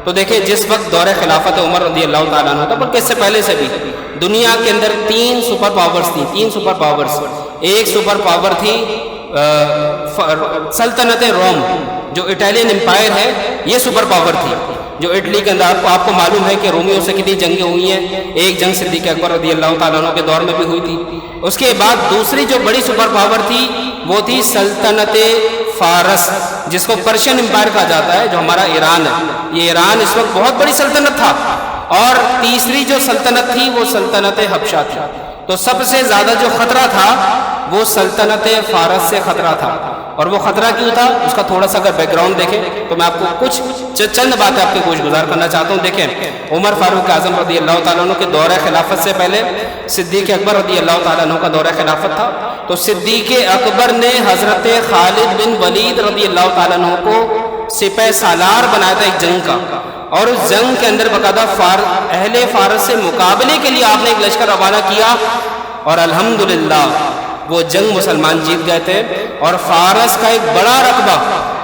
تو دیکھیں جس وقت دور خلافت عمر رضی اللہ تعالیٰ عنہ تھا، بلکہ اس سے پہلے سے بھی دنیا کے اندر 3 سپر پاورز تھیں، 3 سپر پاورز۔ ایک سپر پاور تھی سلطنت روم، جو اٹالین امپائر ہے، یہ سپر پاور تھی، جو اٹلی کے اندر آپ کو معلوم ہے کہ رومیوں سے کتنی جنگیں ہوئی ہیں۔ ایک جنگ صدیق اکبر رضی اللہ تعالیٰ عنہ کے دور میں بھی ہوئی تھی۔ اس کے بعد دوسری جو بڑی سپر پاور تھی وہ تھی سلطنت فارس، جس کو پرشین امپائر کہا جاتا ہے، جو ہمارا ایران ہے۔ یہ ایران اس وقت بہت بڑی سلطنت تھا۔ اور تیسری جو سلطنت تھی وہ سلطنت حبشہ تھی۔ تو سب سے زیادہ جو خطرہ تھا وہ سلطنت فارس سے خطرہ تھا. اور وہ خطرہ کیوں تھا اس کا تھوڑا سا اگر بیک گراؤنڈ دیکھیں تو میں آپ کو کچھ چند باتیں آپ کے گوش گزار کرنا چاہتا ہوں. دیکھیں عمر فاروق اعظم رضی اللہ تعالیٰ عنہ کے دورہ خلافت سے پہلے صدیق اکبر رضی اللہ تعالیٰ عنہ کا دورہ خلافت تھا. تو صدیق اکبر نے حضرت خالد بن ولید رضی اللہ تعالیٰ عنہ کو سپہ سالار بنایا تھا ایک جنگ کا. اور اس جنگ کے اندر باقاعدہ اہل فارس سے مقابلے کے لیے آپ نے ایک لشکر روانہ کیا اور الحمدللہ وہ جنگ مسلمان جیت گئے تھے. اور فارس کا ایک بڑا رقبہ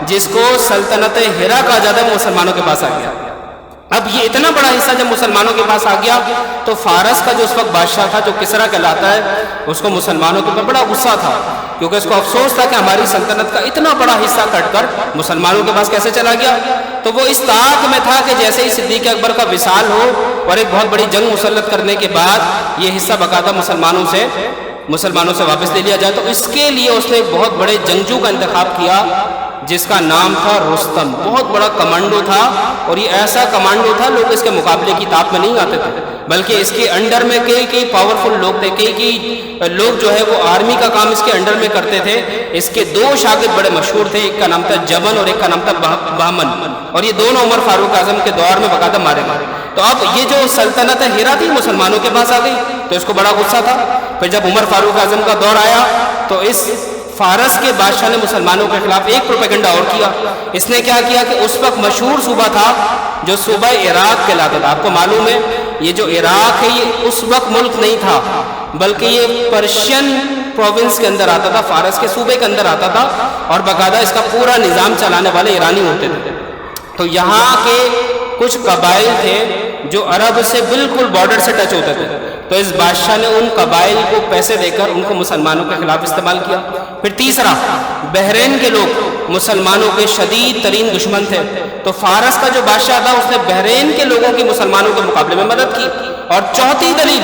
جس کو سلطنت ہیرا کہا جاتا ہے مسلمانوں کے پاس آ گیا. اب یہ اتنا بڑا حصہ جب مسلمانوں کے پاس آ گیا تو فارس کا جو اس وقت بادشاہ تھا جو کسرا کہلاتا ہے اس کو مسلمانوں کے اوپر بڑا غصہ تھا, کیونکہ اس کو افسوس تھا کہ ہماری سلطنت کا اتنا بڑا حصہ کٹ کر مسلمانوں کے پاس کیسے چلا گیا. تو وہ اس طاق میں تھا کہ جیسے ہی صدیق اکبر کا وصال ہو اور ایک بہت بڑی جنگ مسلط کرنے کے بعد یہ حصہ باقاعدہ مسلمانوں سے واپس لے لیا جائے. تو اس کے لیے اس نے ایک بہت بڑے جنگجو کا انتخاب کیا جس کا نام تھا رستم. بہت بڑا کمانڈو تھا اور یہ ایسا کمانڈو تھا لوگ اس کے مقابلے کی طاق میں نہیں آتے تھے, بلکہ اس کے انڈر میں کئی پاورفل لوگ تھے, کئی لوگ جو ہے وہ آرمی کا کام اس کے انڈر میں کرتے تھے. اس کے دو شاگرد بڑے مشہور تھے, ایک کا نام تھا جبن اور ایک کا نام تھا بہمن, اور یہ دونوں عمر فاروق اعظم کے دور میں باقاعدہ مارے گئے. تو اب یہ جو سلطنت ہیرا تھی مسلمانوں کے پاس آ گئی تو اس کو بڑا غصہ تھا. پھر جب عمر فاروق اعظم کا دور آیا تو اس فارس کے بادشاہ نے مسلمانوں کے خلاف ایک پروپیگنڈا اور کیا. اس نے کیا کیا کہ اس وقت مشہور صوبہ تھا جو صوبہ عراق کہلاتا تھا. آپ کو معلوم ہے یہ جو عراق ہے یہ اس وقت ملک نہیں تھا بلکہ یہ پرشین پروونس کے اندر آتا تھا, فارس کے صوبے کے اندر آتا تھا, اور باقاعدہ اس کا پورا نظام چلانے والے ایرانی ہوتے تھے. تو یہاں کے کچھ قبائل تھے جو عرب سے بالکل بارڈر سے ٹچ ہوتے تھے. تو اس بادشاہ نے ان قبائل کو پیسے دے کر ان کو مسلمانوں کے خلاف استعمال کیا. پھر تیسرا, بحرین کے لوگ مسلمانوں کے شدید ترین دشمن تھے. تو فارس کا جو بادشاہ تھا اس نے بحرین کے لوگوں کی مسلمانوں کے مقابلے میں مدد کی. اور چوتھی دلیل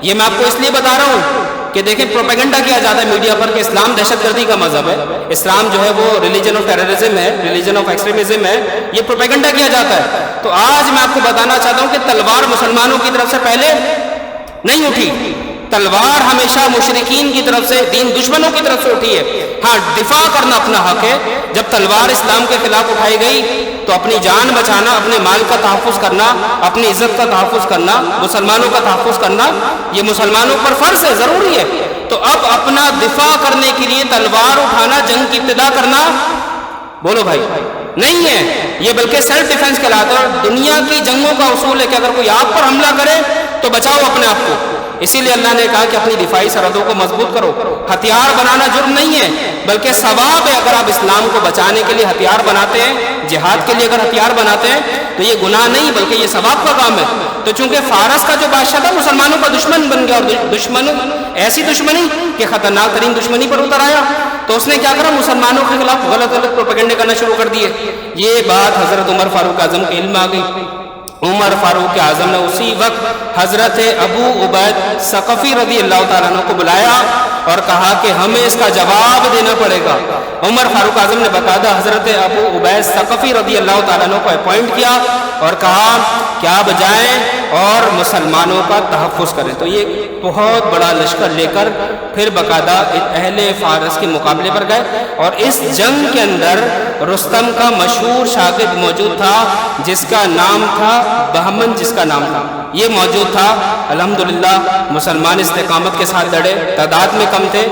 یہ میں آپ کو اس لیے بتا رہا ہوں کہ دیکھیں پروپیگنڈا کیا جاتا ہے میڈیا پر کہ اسلام دہشت گردی کا مذہب ہے, اسلام جو ہے وہ ریلیجن آف ٹیررزم ہے, ریلیجن آف ایکسٹریمزم ہے, یہ پروپیگنڈا کیا جاتا ہے. تو آج میں آپ کو بتانا چاہتا ہوں کہ تلوار مسلمانوں کی طرف سے پہلے نہیں اٹھی, تلوار ہمیشہ مشرکین کی طرف سے, دین دشمنوں کی طرف سے اٹھی ہے. ہاں دفاع کرنا اپنا حق ہے. جب تلوار اسلام کے خلاف اٹھائی گئی تو اپنی جان بچانا, اپنے مال کا تحفظ کرنا, اپنی عزت کا تحفظ کرنا, مسلمانوں کا تحفظ کرنا یہ مسلمانوں پر فرض ہے, ضروری ہے. تو اب اپنا دفاع کرنے کے لیے تلوار اٹھانا, جنگ کی ابتدا کرنا, بولو بھائی, نہیں ہے یہ, بلکہ سیلف ڈیفenس کہلاتا ہے. دنیا کی جنگوں کا اصول ہے کہ اگر کوئی آپ پر حملہ کرے تو بچاؤ اپنے آپ کو. اسی لیے اللہ نے کہا کہ اپنی دفاعی سرحدوں کو مضبوط کرو. ہتھیار بنانا جرم نہیں ہے بلکہ ثواب ہے. اگر آپ اسلام کو بچانے کے لیے ہتھیار بناتے ہیں, جہاد کے لیے اگر ہتھیار بناتے ہیں تو یہ گناہ نہیں بلکہ یہ ثواب کا کام ہے. تو چونکہ فارس کا جو بادشاہ تھا مسلمانوں کا دشمن بن گیا, اور دشمن ایسی دشمنی کہ خطرناک ترین دشمنی پر اتر آیا, تو اس نے کیا کرا, مسلمانوں کے خلاف غلط پروپیگنڈے کرنا شروع کر دیے. یہ بات حضرت عمر فاروق اعظم کے علم میں آ گئی. عمر فاروق اعظم نے اسی وقت حضرت ابو عبید ثقفی رضی اللہ تعالیٰ عنہ کو بلایا اور کہا کہ ہمیں اس کا جواب دینا پڑے گا. عمر فاروق اعظم نے باقاعدہ حضرت ابو عبید ثقفی رضی اللہ تعالیٰ عنہ کو اپوائنٹ کیا اور کہا کہ آپ جائیں اور مسلمانوں کا تحفظ کریں. تو یہ بہت بڑا لشکر لے کر پھر باقاعدہ اہل فارس کے مقابلے پر گئے, اور اس جنگ کے اندر رستم کا مشہور شاگرد موجود تھا جس کا نام تھا بہمن, جس کا نام تھا یہ موجود تھا. الحمدللہ مسلمان استقامت کے ساتھ لڑے, تعداد میں کم تھے,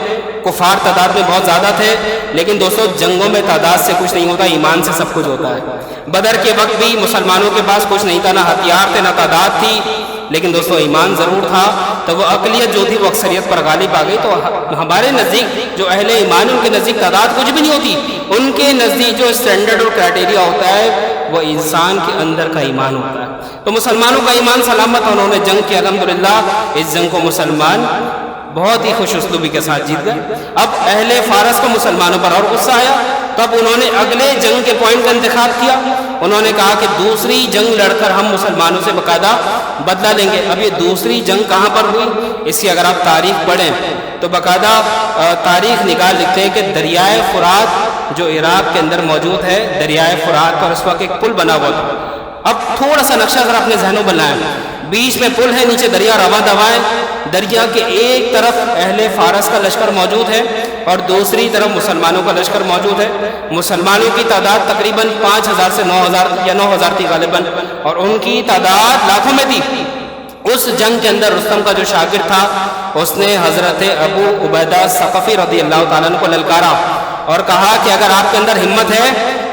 کفار تعداد میں بہت زیادہ تھے, لیکن دوستو جنگوں میں تعداد سے کچھ نہیں ہوتا, ایمان سے سب کچھ ہوتا ہے. بدر کے وقت بھی مسلمانوں کے پاس کچھ نہیں تھا, نہ ہتھیار تھے نہ تعداد تھی, لیکن دوستو ایمان ضرور تھا. تو وہ اقلیت جو تھی وہ اکثریت پر غالب آ گئی. تو ہمارے نزدیک جو اہل ایمان ان کے نزدیک تعداد کچھ بھی نہیں ہوتی, ان کے نزدیک جو اسٹینڈرڈ اور کرائٹیریا ہوتا ہے وہ انسان کے اندر کا ایمان ہوتا ہے. تو مسلمانوں کا ایمان سلامت, انہوں نے جنگ کی. الحمدللہ اس جنگ کو مسلمان بہت ہی خوش اسلوبی کے ساتھ جیت گئے. اب اہل فارس کو مسلمانوں پر اور غصہ آیا, تب انہوں نے اگلے جنگ کے پوائنٹ کا انتخاب کیا. انہوں نے کہا کہ دوسری جنگ لڑ کر ہم مسلمانوں سے باقاعدہ بدلہ لیں گے. اب یہ دوسری جنگ کہاں پر ہوئی, اس کی اگر آپ تاریخ پڑھیں تو باقاعدہ تاریخ نگار لکھتے ہیں کہ دریائے فرات جو عراق کے اندر موجود ہے, دریائے فرات پر اس وقت ایک پل بنا ہوا تھا. اب تھوڑا سا نقشہ اگر اپنے ذہنوں میں لائیں, بیچ میں پل ہے، نیچے دریا رواں دواں ہے، دریا کے ایک طرف اہل فارس کا لشکر موجود ہے اور دوسری طرف مسلمانوں کا لشکر موجود ہے۔ مسلمانوں کی تعداد تقریباً 5000 سے 9000 یا 9000 تھی غالباً، اور ان کی تعداد لاکھوں میں تھی۔ اس جنگ کے اندر رستم کا جو شاگرد تھا اس نے حضرت ابو عبیدہ ثقفی رضی اللہ تعالیٰ عنہ کو للکارا اور کہا کہ اگر آپ کے اندر ہمت ہے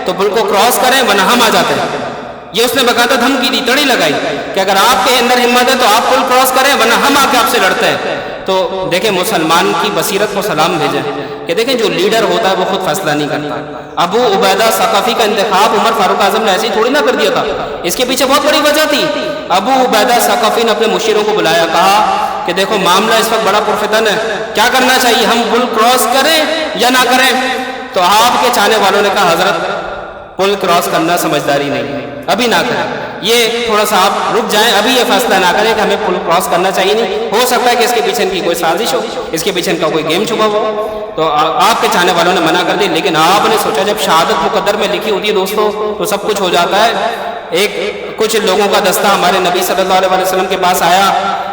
تو پل کو کراس کریں ورنہ ہم آ جاتے ہیں۔ یہ اس نے باقاعدہ دھمکی دی، تڑی لگائی کہ اگر آپ کے اندر ہمت ہے تو آپ پل کراس کریں ورنہ ہم آ کے آپ سے لڑتے ہیں۔ تو دیکھیں مسلمان کی بصیرت کو سلام بھیجیں کہ دیکھیں جو لیڈر ہوتا ہے وہ خود فیصلہ نہیں کرتا۔ ابو عبیدہ ثقفی کا انتخاب عمر فاروق اعظم نے ایسے ہی تھوڑی نہ کر دیا تھا، اس کے پیچھے بہت بڑی وجہ تھی۔ ابو عبیدہ ثقفی نے اپنے مشیروں کو بلایا، کہا کہ دیکھو معاملہ اس وقت بڑا پرفتن ہے، کیا کرنا چاہیے، ہم پل کراس کریں یا نہ کریں؟ تو آپ کے چاہنے والوں نے کہا حضرت پل کراس کرنا سمجھداری نہیں، ابھی نہ کریں، یہ تھوڑا سا آپ رک جائیں، ابھی یہ فیصلہ نہ کریں کہ ہمیں پل کراس کرنا چاہیے نہیں، ہو سکتا ہے کہ اس کے پیچھے ان کی کوئی سازش ہو، اس کے پیچھے ان کا کوئی گیم چھپا ہو۔ تو آپ کے چاہنے والوں نے منع کر دی، لیکن آپ نے سوچا جب شہادت مقدر میں لکھی ہوتی ہے دوستو تو سب کچھ ہو جاتا ہے۔ کچھ لوگوں کا دستہ ہمارے نبی صلی اللہ علیہ وسلم کے پاس آیا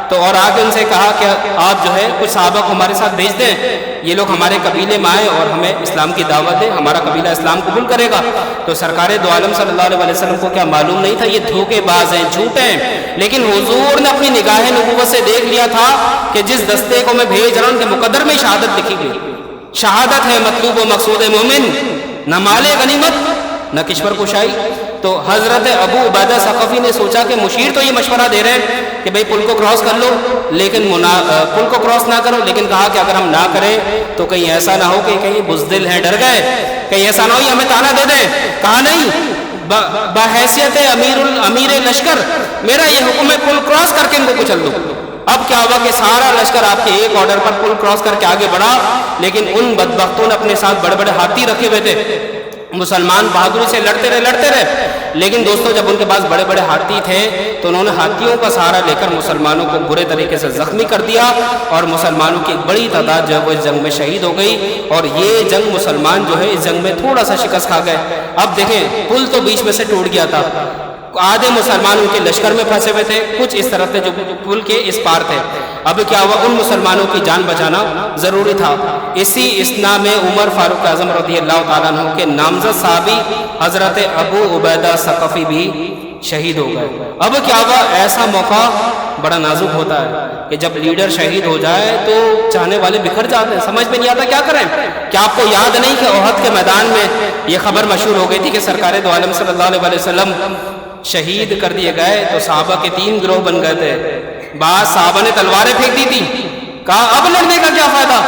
تو اور آگے ان سے کہا کہ آپ جو ہے کچھ صحابہ کو ہمارے ساتھ بھیج دیں، یہ لوگ ہمارے قبیلے میں آئے اور ہمیں اسلام کی دعوت دیں، ہمارا قبیلہ اسلام قبول کرے گا۔ تو سرکار دو عالم صلی اللہ علیہ وسلم کو کیا معلوم نہیں تھا یہ دھوکے باز ہیں، جھوٹ ہیں، لیکن حضور نے اپنی نگاہ نبوت سے دیکھ لیا تھا کہ جس دستے کو میں بھیج رہا ہوں ان کے مقدر میں شہادت لکھی گئی، شہادت ہے مطلوب و مقصود مومن، نہ مال غنیمت نہ کشور کشائی۔ تو حضرت ابو عبیدہ ثقفی نے سوچا کہ مشیر تو یہ مشورہ دے رہے ہیں کہ بھئی پل کو کراس کر لو، لیکن پل کو کراس نہ کرو، لیکن کہا کہ اگر ہم نہ کریں تو کہیں ایسا نہ ہو کہ کہیں بزدل ہیں ڈر گئے، کہیں ایسا نہ ہو ہمیں تانا دے دیں۔ کہا نہیں، بحیثیت امیر لشکر میرا یہ حکم ہے پل کراس کر کے ان کو کچل دو۔ اب کیا ہوا کہ سارا لشکر آپ کے ایک آرڈر پر پل کراس کر کے آگے بڑھا، لیکن ان بدبختوں نے اپنے ساتھ بڑے بڑے ہاتھی رکھے ہوئے تھے، مسلمان بہادری سے لڑتے رہے، لیکن دوستوں جب ان کے پاس بڑے بڑے ہاتھی تھے تو انہوں نے ہاتھیوں کا سہارا لے کر مسلمانوں کو برے طریقے سے زخمی کر دیا اور مسلمانوں کی ایک بڑی تعداد جو ہے وہ اس جنگ میں شہید ہو گئی، اور یہ جنگ مسلمان جو ہے اس جنگ میں تھوڑا سا شکست کھا گئے۔ اب دیکھیں پل تو بیچ میں سے ٹوٹ گیا تھا، آدھے مسلمان ان کے لشکر میں پھنسے ہوئے تھے، کچھ اس طرف تھے جو پل کے اس پار تھے۔ اب کیا ہوا، ان مسلمانوں کی جان بچانا ضروری تھا۔ اسی اسنا میں عمر فاروق اعظم رضی اللہ تعالیٰ عنہ کے نامزد صحابی حضرت ابو عبیدہ ثقفی بھی شہید ہو گئے۔ اب کیا ہوا، ایسا موقع بڑا نازک ہوتا ہے کہ جب لیڈر شہید ہو جائے تو چاہنے والے بکھر جاتے ہیں، سمجھ میں نہیں آتا کیا کریں۔ کیا آپ کو یاد نہیں کہ احد کے میدان میں یہ خبر مشہور ہو گئی تھی کہ سرکار دو عالم صلی اللہ علیہ وسلم شہید کر دیے گئے تو صحابہ کے 3 گروہ بن گئے تھے۔ بعض صحابہ نے تلواریں پھینک دی تھی، کہا اب لڑنے کا کیا فائدہ،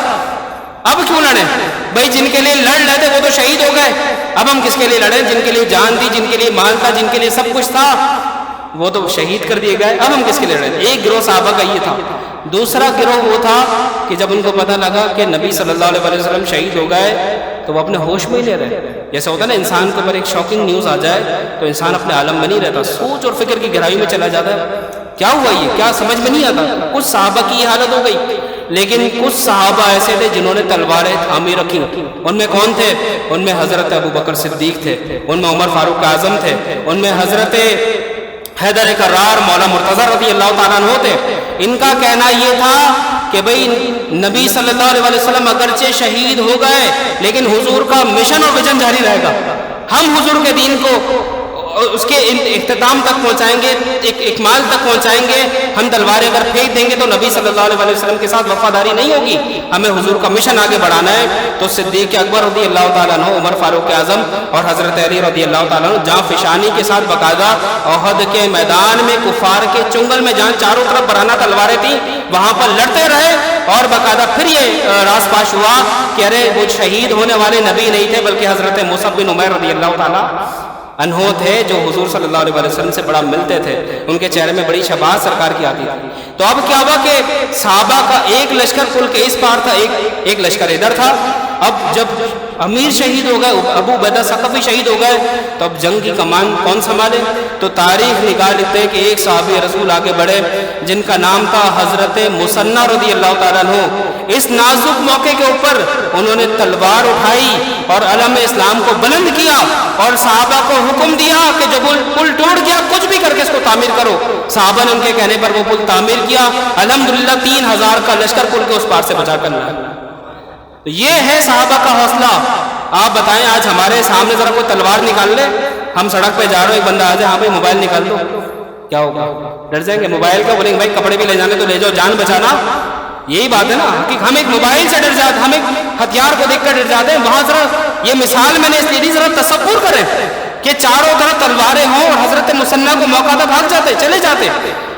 اب کیوں لڑیں، بھائی جن کے لیے لڑ رہے تھے وہ تو شہید ہو گئے، اب ہم کس کے لیے لڑیں، جن کے لیے جان تھی، جن کے لیے مال تھا، جن کے لیے سب کچھ تھا وہ تو شہید کر دیے گئے، اب ہم کس کے لیے لڑیں۔ ایک گروہ صحابہ کا یہ تھا۔ دوسرا گروہ وہ تھا کہ جب ان کو پتہ لگا کہ نبی صلی اللہ علیہ وسلم شہید ہو گئے تو وہ اپنے ہوش میں ہی لے رہے، جیسا ہوتا ہے نا انسان کے اوپر ایک شاکنگ نیوز آ جائے تو انسان اپنے عالم میں نہیں رہتا، سوچ اور فکر کی گہرائی میں چلا جاتا ہے، کیا ہوا یہ، کیا سمجھ میں نہیں آتا۔ کچھ صحابہ کی یہ حالت ہو گئی، لیکن کچھ صحابہ ایسے تھے جنہوں نے تلواریں تھامی رکھی۔ ان میں کون تھے؟ ان میں حضرت ابو بکر صدیق تھے، ان میں عمر فاروق اعظم تھے، ان میں حضرت حیدر کرار مولا مرتضی رضی اللہ تعالیٰ عنہ تھے۔ ان کا کہنا یہ تھا کہ بھئی نبی صلی اللہ علیہ وسلم اگرچہ شہید ہو گئے لیکن حضور کا مشن اور ویژن جاری رہے گا، ہم حضور کے دین کو اس کے اختتام تک پہنچائیں گے، اکمال تک پہنچائیں گے۔ ہم تلواریں اگر پھینک دیں گے تو نبی صلی اللہ علیہ وسلم کے ساتھ وفاداری نہیں ہوگی، ہمیں حضور کا مشن آگے بڑھانا ہے۔ تو صدیق اکبر رضی اللہ تعالیٰ عنہ، عمر فاروق اعظم اور حضرت علی رضی اللہ تعالیٰ عنہ جہاں فشانی کے ساتھ باقاعدہ احد کے میدان میں کفار کے چنگل میں جہاں چاروں طرف برہنہ تلواریں تھیں وہاں پر لڑتے رہے، اور باقاعدہ پھر یہ راز پاش ہوا کہ ارے وہ شہید ہونے والے نبی نہیں تھے بلکہ حضرت مصعب بن عمیر رضی اللہ تعالیٰ عنہ تھے، جو حضور صلی اللہ علیہ وسلم سے بڑا ملتے تھے، ان کے چہرے میں بڑی شباہت سرکار کی آتی تھی۔ تو اب کیا ہوا کہ صحابہ کا ایک لشکر پل کے اس پار تھا، ایک لشکر ادھر تھا۔ اب جب امیر شہید ہو گئے, ابو عبیدہ ثقفی شہید ہو گئے, تو اب جنگ کی کمان کون سنبھالے؟ تو تاریخ نکال لیتے کہ ایک صحابی رسول آگے بڑھے جن کا نام تھا حضرت مثنی رضی اللہ تعالیٰ عنہ. اس نازک موقع کے اوپر انہوں نے تلوار اٹھائی اور علم اسلام کو بلند کیا اور صحابہ کو حکم دیا کہ جو پل ٹوٹ گیا کچھ بھی کر کے اس کو تعمیر کرو. صحابہ نے ان کے کہنے پر وہ پل تعمیر کیا. الحمدللہ 3000 کا لشکر پل کے اس پار سے بچا کر لایا. یہ ہے صحابہ کا حوصلہ. آپ بتائیں آج ہمارے سامنے ذرا کوئی تلوار نکال لے, ہم سڑک پہ جا رہے ہیں, ایک بندہ آ جائے, ہاں بھائی موبائل نکال دو, کیا ہوگا؟ ڈر جائیں گے. موبائل کا بولیں گے بھائی کپڑے بھی لے جانے تو لے جاؤ, جان بچانا. یہی بات ہے نا کہ ہم ایک موبائل سے ڈر جاتے, ہم ایک ہتھیار کو دیکھ کر ڈر جاتے ہیں. وہاں ذرا یہ مثال میں نے اس لیے دی, ذرا تصور کریں کہ چاروں طرف تلواریں ہوں اور حضرت مثنی کو موقع تھا بھاگ جاتے, چلے جاتے,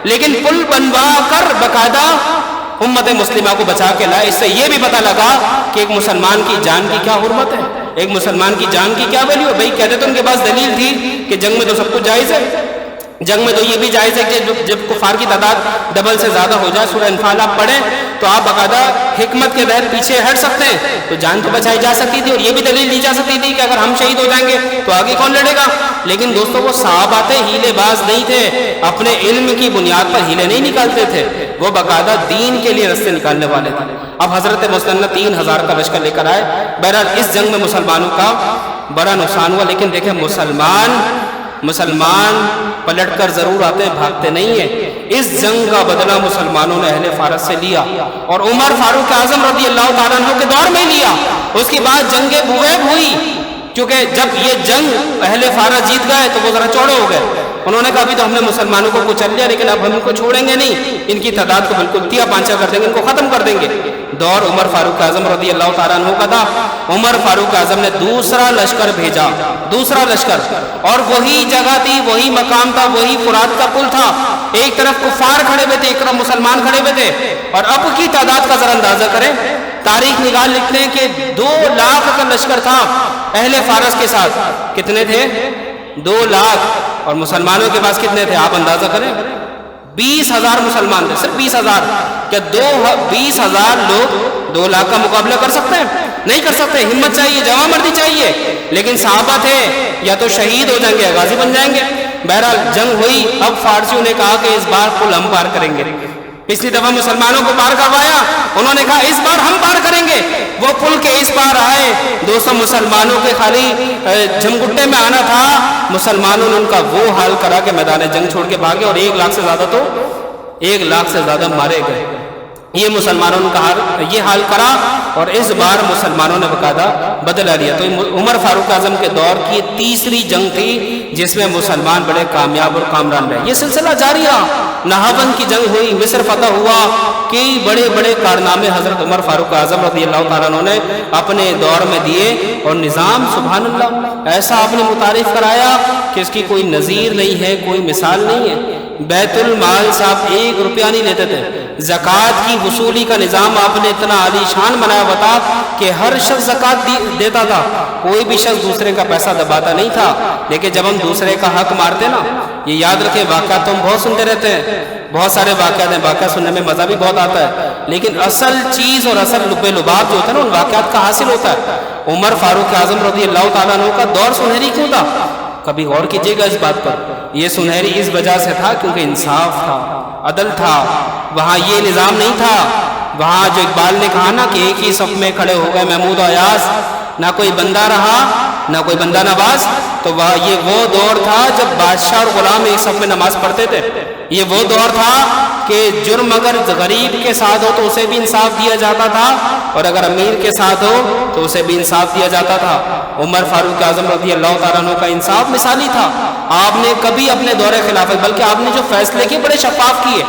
لیکن پل بنوا کر باقاعدہ امت مسلمہ کو بچا کے لائے. اس سے یہ بھی پتہ لگا کہ ایک مسلمان کی جان کی کیا حرمت ہے, ایک مسلمان کی جان کی کیا ویلیو ہے. بھائی کہتے تو ان کے پاس دلیل تھی کہ جنگ میں تو سب کچھ جائز ہے, جنگ میں تو یہ بھی جائز ہے کہ جب کفار کی تعداد ڈبل سے زیادہ ہو جائے, سورہ انفال آپ پڑھیں تو آپ باقاعدہ حکمت کے تحت پیچھے ہٹ سکتے ہیں, تو جان تو بچائی جا سکتی تھی. اور یہ بھی دلیل دی جا سکتی تھی کہ اگر ہم شہید ہو جائیں گے تو آگے کون لڑے گا. لیکن دوستوں وہ صحابہ تھے, ہیلے باز نہیں تھے, اپنے علم کی بنیاد پر ہیلے نہیں نکالتے تھے, وہ باقاعدہ دین کے لیے رستے نکالنے والے تھے. اب حضرت مثنی 3000 کا لشکر لے کر آئے. بہرحال اس جنگ میں مسلمانوں کا بڑا نقصان ہوا, لیکن دیکھیں مسلمان پلٹ کر ضرور آتے ہیں, بھاگتے نہیں ہیں. اس جنگ کا بدلہ مسلمانوں نے اہل فارس سے لیا اور عمر فاروق اعظم رضی اللہ تعالیٰ عنہ کے دور میں لیا. اس کے بعد جنگ بویب ہوئی, کیونکہ جب یہ جنگ اہل فارس جیت گئے تو وہ ذرا چوڑے ہو گئے. انہوں نے کہا ابھی تو ہم نے مسلمانوں کو کچل لیا, لیکن اب ہم ان کو چھوڑیں گے نہیں, ان کی تعداد کو بالکل تیا پانچا کر دیں گے, ان کو ختم کر دیں گے. دور عمر فاروق اعظم رضی اللہ تعالیٰ عنہ کا تھا. عمر فاروق اعظم نے دوسرا لشکر بھیجا, دوسرا لشکر, اور وہی جگہ تھی, وہی مقام تھا, وہی فرات کا پل تھا. ایک طرف کفار کھڑے ہوئے تھے, ایک طرف مسلمان کھڑے ہوئے تھے, اور اب کی تعداد کا ذرا اندازہ کریں. تاریخ نگار لکھتے ہیں کہ 2 لاکھ کا لشکر تھا اہل فارس کے ساتھ. کتنے تھے؟ 2 لاکھ. اور مسلمانوں کے پاس کتنے تھے آپ اندازہ کریں؟ 20,000 مسلمان تھے, صرف 20,000. کیا 20,000 لوگ 2 لاکھ کا مقابلہ کر سکتے ہیں؟ نہیں کر سکتے. ہمت چاہیے, جواں مردی چاہیے. لیکن صحابہ تھے, یا تو شہید ہو جائیں گے یا غازی بن جائیں گے. بہرحال جنگ ہوئی. اب فارسیوں نے کہا کہ اس بار پل ہم پار کریں گے. پچھلی دفعہ مسلمانوں کو پار کروایا, انہوں نے کہا اس بار ہم پار کریں گے. وہ پل کے اس پار آئے. 200 مسلمانوں کے خالی جھمگٹے میں آنا تھا, مسلمانوں نے ان کا وہ حال کرا کہ میدان جنگ چھوڑ کے بھاگے, اور 1 لاکھ سے زیادہ تو 1 لاکھ سے زیادہ مارے گئے. یہ مسلمانوں کا یہ حال کرا, اور اس بار مسلمانوں نے باقاعدہ بدلہ لیا. تو عمر فاروق اعظم کے دور کی تیسری جنگ تھی جس میں مسلمان بڑے کامیاب اور کامران رہے. یہ سلسلہ جاری رہا. نہاون کی جنگ ہوئی, مصر فتح ہوا, کئی بڑے بڑے کارنامے حضرت عمر فاروق اعظم رضی اللہ تعالیٰ عنہ نے اپنے دور میں دیے, اور نظام سبحان اللہ ایسا آپ نے متعارف کرایا کہ اس کی کوئی نظیر نہیں ہے, کوئی مثال نہیں ہے. بیت المال صاحب 1 روپیہ نہیں لیتے تھے. زکوٰۃ کی وصولی کا نظام آپ نے اتنا عالی شان بنایا ہوا تھا کہ ہر شخص زکوٰۃ دیتا تھا, کوئی بھی شخص دوسرے کا پیسہ دباتا نہیں تھا. لیکن جب ہم دوسرے کا حق مارتے نا, یہ یاد رکھیں, واقعات تو ہم بہت سنتے رہتے ہیں, بہت سارے واقعات ہیں, واقعات سننے میں مزہ بھی بہت آتا ہے, لیکن اصل چیز اور اصل لب لباب جو ہوتا ہے نا ان واقعات کا حاصل ہوتا ہے. عمر فاروق اعظم رضی اللہ تعالیٰ عنہ کا دور سنہری کیوں تھا؟ کبھی غور کیجئے گا اس بات پر. یہ سنہری اس وجہ سے تھا کیونکہ انصاف تھا, عدل تھا. وہاں یہ نظام نہیں تھا. وہاں جو اقبال نے کہا نا کہ ایک ہی صف میں کھڑے ہو گئے محمود و ایاز, نہ کوئی بندہ رہا نہ کوئی بندہ نواز. تو یہ وہ دور تھا جب بادشاہ اور غلام ایک صف میں نماز پڑھتے تھے. یہ وہ دور تھا کہ جرم اگر غریب کے ساتھ ہو تو اسے بھی انصاف دیا جاتا تھا, اور اگر امیر کے ساتھ ہو تو اسے بھی انصاف دیا جاتا تھا. عمر فاروق اعظم رضی اللہ تعالیٰ عنہ کا انصاف مثالی تھا. آپ نے کبھی اپنے دور خلافت, بلکہ آپ نے جو فیصلے کیے بڑے شفاف کیے.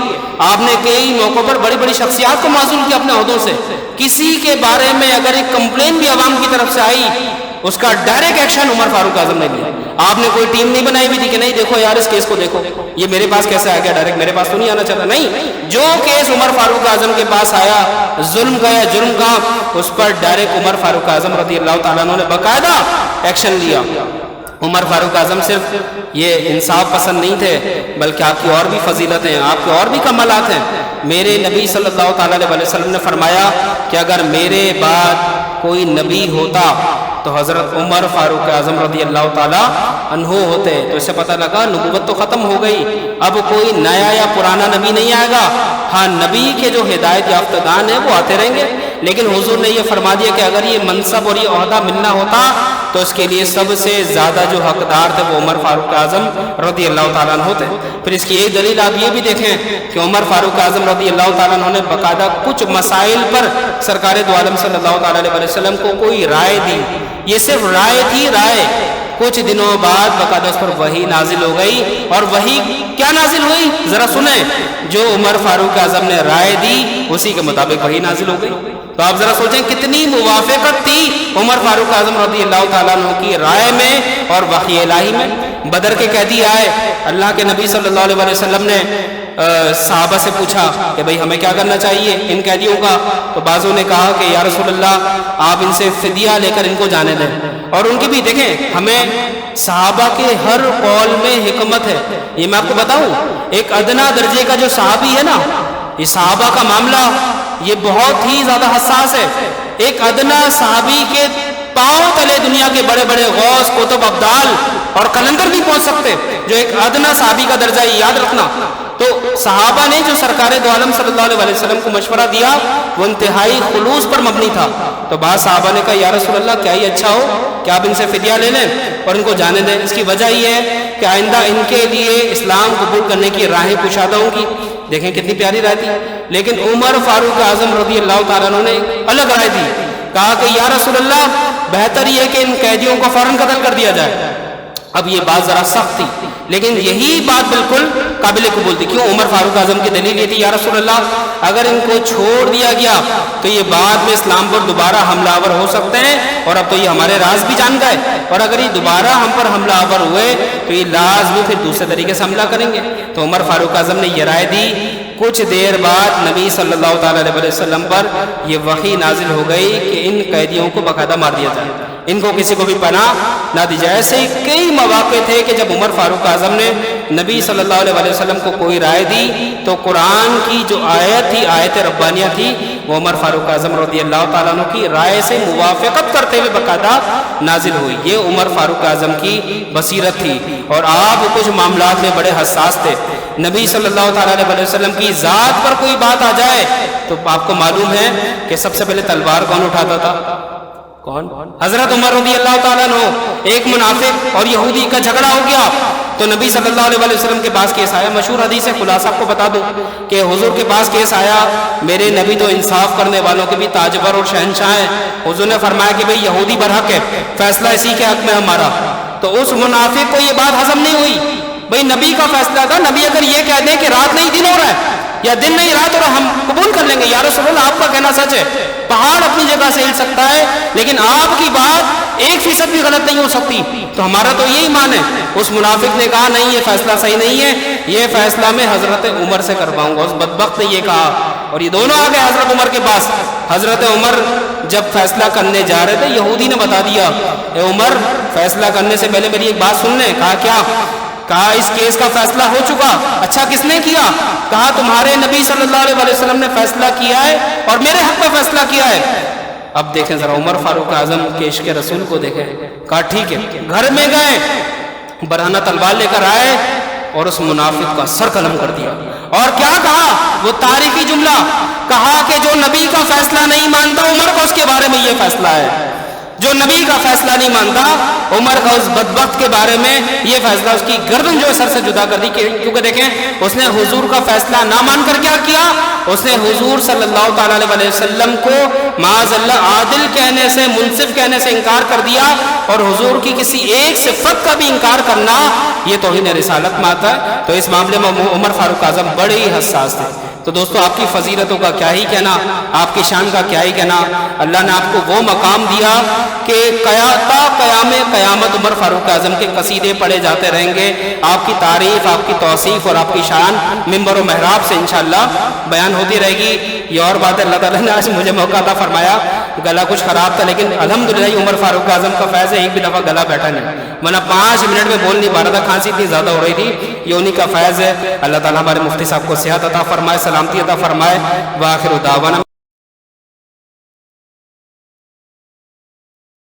آپ نے کئی موقعوں پر بڑی بڑی شخصیات کو معزول کیا اپنے عہدوں سے. کسی کے بارے میں اگر ایک کمپلین بھی عوام کی طرف سے آئی, اس کا ڈائریکٹ ایکشن عمر فاروق اعظم نے لیا. آپ نے کوئی ٹیم نہیں بنائی ہوئی تھی کہ نہیں دیکھو یار اس کیس کو دیکھو, یہ میرے پاس کیسے آ گیا, ڈائریکٹ میرے پاس تو نہیں آنا چاہتا. نہیں, جو کیس عمر فاروق اعظم کے پاس آیا, ظلم کا یا جرم کا, اس پر ڈائریکٹ عمر فاروق اعظم رضی اللہ تعالیٰ عنہ نے باقاعدہ ایکشن لیا. عمر فاروق اعظم صرف یہ انصاف پسند نہیں تھے, بلکہ آپ کی اور بھی فضیلتیں, آپ کے اور بھی کمالات ہیں. میرے نبی صلی اللہ تعالیٰ علیہ وسلم نے فرمایا کہ اگر میرے بعد کوئی نبی ہوتا تو حضرت عمر فاروق اعظم رضی اللہ تعالیٰ عنہ ہوتے. تو اس سے پتہ لگا نبوت تو ختم ہو گئی, اب کوئی نیا یا پرانا نبی نہیں آئے گا. ہاں نبی کے جو ہدایت یافتگان ہیں وہ آتے رہیں گے, لیکن حضور نے یہ فرما دیا کہ اگر یہ منصب اور یہ عہدہ ملنا ہوتا تو اس کے لیے سب سے زیادہ جو حقدار تھے وہ عمر فاروق اعظم رضی اللہ تعالیٰ عنہ ہوتے. پھر اس کی ایک دلیل آپ یہ بھی دیکھیں کہ عمر فاروق اعظم رضی اللہ تعالیٰ عنہ نے باقاعدہ کچھ مسائل پر سرکار دو عالم صلی اللہ تعالیٰ علیہ وسلم کو کوئی رائے دی. یہ صرف رائے تھی, رائے. کچھ دنوں بعد باقاعدہ اس پر وحی نازل ہو گئی, اور وحی کیا نازل ہوئی ذرا سنیں. جو عمر فاروق اعظم نے رائے دی اسی کے مطابق وحی نازل ہو گئی. تو آپ ذرا سوچیں کتنی موافقت تھی عمر فاروق اعظم رضی اللہ تعالیٰ عنہ کی رائے میں اور وحی الہی میں. بدر کے قیدی آئے, اللہ کے نبی صلی اللہ علیہ وسلم نے صحابہ سے پوچھا کہ بھئی ہمیں کیا کرنا چاہیے ان قیدیوں کا. تو بعضوں نے کہا کہ یا رسول اللہ آپ ان سے فدیہ لے کر ان کو جانے دیں. اور ان کی بھی دیکھیں, ہمیں صحابہ کے ہر قول میں حکمت ہے. یہ میں آپ کو بتاؤں, ایک ادنا درجے کا جو صحابی ہے نا, یہ صحابہ کا معاملہ یہ بہت ہی زیادہ حساس ہے. ایک ادنا صحابی کے پاؤں تلے دنیا کے بڑے بڑے غوث, قطب, ابدال اور قلندر بھی پہنچ سکتے. جو ایک ادنا صحابی کا درجہ, یہ یاد رکھنا. تو صحابہ نے جو سرکار دو عالم صلی اللہ علیہ وسلم کو مشورہ دیا وہ انتہائی خلوص پر مبنی تھا. تو بعض صحابہ نے کہا یا رسول اللہ کیا یہ اچھا ہو کہ آپ ان سے فدیہ لے لیں اور ان کو جانے دیں. اس کی وجہ یہ ہے کہ آئندہ ان کے لیے اسلام قبول کرنے کی راہیں کشادہ ہوں گی. دیکھیں کتنی پیاری رائے تھی. لیکن عمر فاروق اعظم رضی اللہ تعالیٰ عنہ نے الگ رائے دی. کہا کہ یا رسول اللہ بہتر یہ کہ ان قیدیوں کو فوراً قتل کر دیا جائے. اب یہ بات ذرا سخت تھی, لیکن یہی بات بالکل قابل قبول تھی. کیوں؟ عمر فاروق اعظم کی دلیل یہ تھی یا رسول اللہ اگر ان کو چھوڑ دیا گیا تو یہ بعد میں اسلام پر دوبارہ حملہ آور ہو سکتے ہیں, اور اب تو یہ ہمارے راز بھی جان گئے, اور اگر یہ دوبارہ ہم پر حملہ آور ہوئے تو یہ لازمی پھر دوسرے طریقے سے حملہ کریں گے. تو عمر فاروق اعظم نے یہ رائے دی. کچھ دیر بعد نبی صلی اللہ تعالیٰ علیہ وسلم پر یہ وحی نازل ہو گئی کہ ان قیدیوں کو باقاعدہ مار دیا جائے, ان کو کسی کو بھی پناہ نہ دی جائے. ایسے کئی مواقع تھے کہ جب عمر فاروق اعظم نے نبی صلی اللہ علیہ وسلم کو کوئی رائے دی تو قرآن کی جو آیت تھی, آیت ربانیہ تھی, وہ عمر فاروق اعظم رضی اللہ تعالیٰ عنہ کی رائے سے موافقت کرتے ہوئے باقاعدہ نازل ہوئی. یہ عمر فاروق اعظم کی بصیرت تھی. اور آپ کچھ معاملات میں بڑے حساس تھے. نبی صلی اللہ تعالیٰ علیہ وسلم کی ذات پر کوئی بات آ جائے تو آپ کو معلوم ہے کہ سب سے پہلے تلوار کون اٹھاتا تھا؟ کون؟ حضرت عمر رضی اللہ تعالیٰ عنہ. ایک منافق اور یہودی کا جھگڑا ہو گیا تو نبی صلی اللہ علیہ وسلم کے پاس کیس آیا. مشہور حدیث ہے, خلاصہ آپ کو بتا دوں کہ حضور کے پاس کیس آیا. میرے نبی تو انصاف کرنے والوں کے بھی تاجور اور شہنشاہ ہیں. حضور نے فرمایا کہ بھئی یہودی برحق ہے, فیصلہ اسی کے حق میں ہمارا. تو اس منافق کو یہ بات ہضم نہیں ہوئی. بھئی نبی کا فیصلہ تھا, نبی اگر یہ کہہ دیں کہ رات نہیں دن ہو رہا ہے یا دن نہیں رات ہو رہا, ہم قبول کر لیں گے. یا رسول اللہ آپ کا کہنا سچ ہے, پہاڑ اپنی جگہ سے ہل سکتا ہے لیکن آپ کی بات 1% بھی غلط نہیں ہو سکتی, تو ہمارا تو یہی ایمان ہے. اس منافق نے کہا نہیں یہ فیصلہ صحیح نہیں ہے, یہ فیصلہ میں حضرت عمر سے کرواؤں گا. اس بدبخت نے یہ کہا اور یہ دونوں آ گئے حضرت عمر کے پاس. حضرت عمر جب فیصلہ کرنے جا رہے تھے یہودی نے بتا دیا, اے عمر فیصلہ کرنے سے پہلے میری ایک بات سن لیں. کہا کیا؟ کہا اس کیس کا فیصلہ ہو چکا. اچھا کس نے کیا؟ کہا تمہارے نبی صلی اللہ علیہ وسلم نے فیصلہ کیا ہے اور میرے حق میں فیصلہ کیا ہے. اب دیکھیں ذرا عمر فاروق اعظم کے عشق رسول کو دیکھیں. کہا ٹھیک ہے. گھر میں گئے, برہنہ تلوار لے کر آئے اور اس منافق کا سر قلم کر دیا. اور کیا کہا؟ وہ تاریخی جملہ کہا کہ جو نبی کا فیصلہ نہیں مانتا عمر کو اس کے بارے میں یہ فیصلہ ہے. جو نبی کا فیصلہ نہیں مانتا عمر کا اس بدبخت کے بارے میں یہ فیصلہ, اس کی گردن جو سر سے جدا کر دی. کیونکہ دیکھیں اس نے حضور کا فیصلہ نہ مان کر کیا کیا, اس نے حضور صلی اللہ تعالیٰ علیہ وسلم کو معاذ اللہ عادل کہنے سے, منصف کہنے سے انکار کر دیا, اور حضور کی کسی ایک صفت کا بھی انکار کرنا یہ توہین رسالت میں آتا ہے. تو اس معاملے میں عمر فاروق اعظم بڑے ہی حساس تھے. تو دوستو آپ کی فضیلتوں کا کیا ہی کہنا, آپ کی شان کا کیا ہی کہنا. اللہ نے آپ کو وہ مقام دیا کہ تا قیام قیامت عمر فاروق اعظم کے قصیدے پڑھے جاتے رہیں گے. آپ کی تعریف, آپ کی توصیف اور آپ کی شان منبر و محراب سے انشاءاللہ بیان ہوتی رہے گی. یہ اور بات ہے اللہ تعالیٰ نے آج مجھے موقع عطا فرمایا. گلا کچھ خراب تھا لیکن الحمدللہ عمر فاروق اعظم کا فیض ہے, ایک بھی دفعہ گلا بیٹھا نہیں, ورنہ 5 منٹ میں بول نہیں پا رہا تھا, کھانسی اتنی زیادہ ہو رہی تھی. یہ انہی کا فیض ہے. اللہ تعالیٰ ہمارے مفتی صاحب کو صحت عطا فرمائے, سلامتی عطا فرمائے. وآخر دعوانا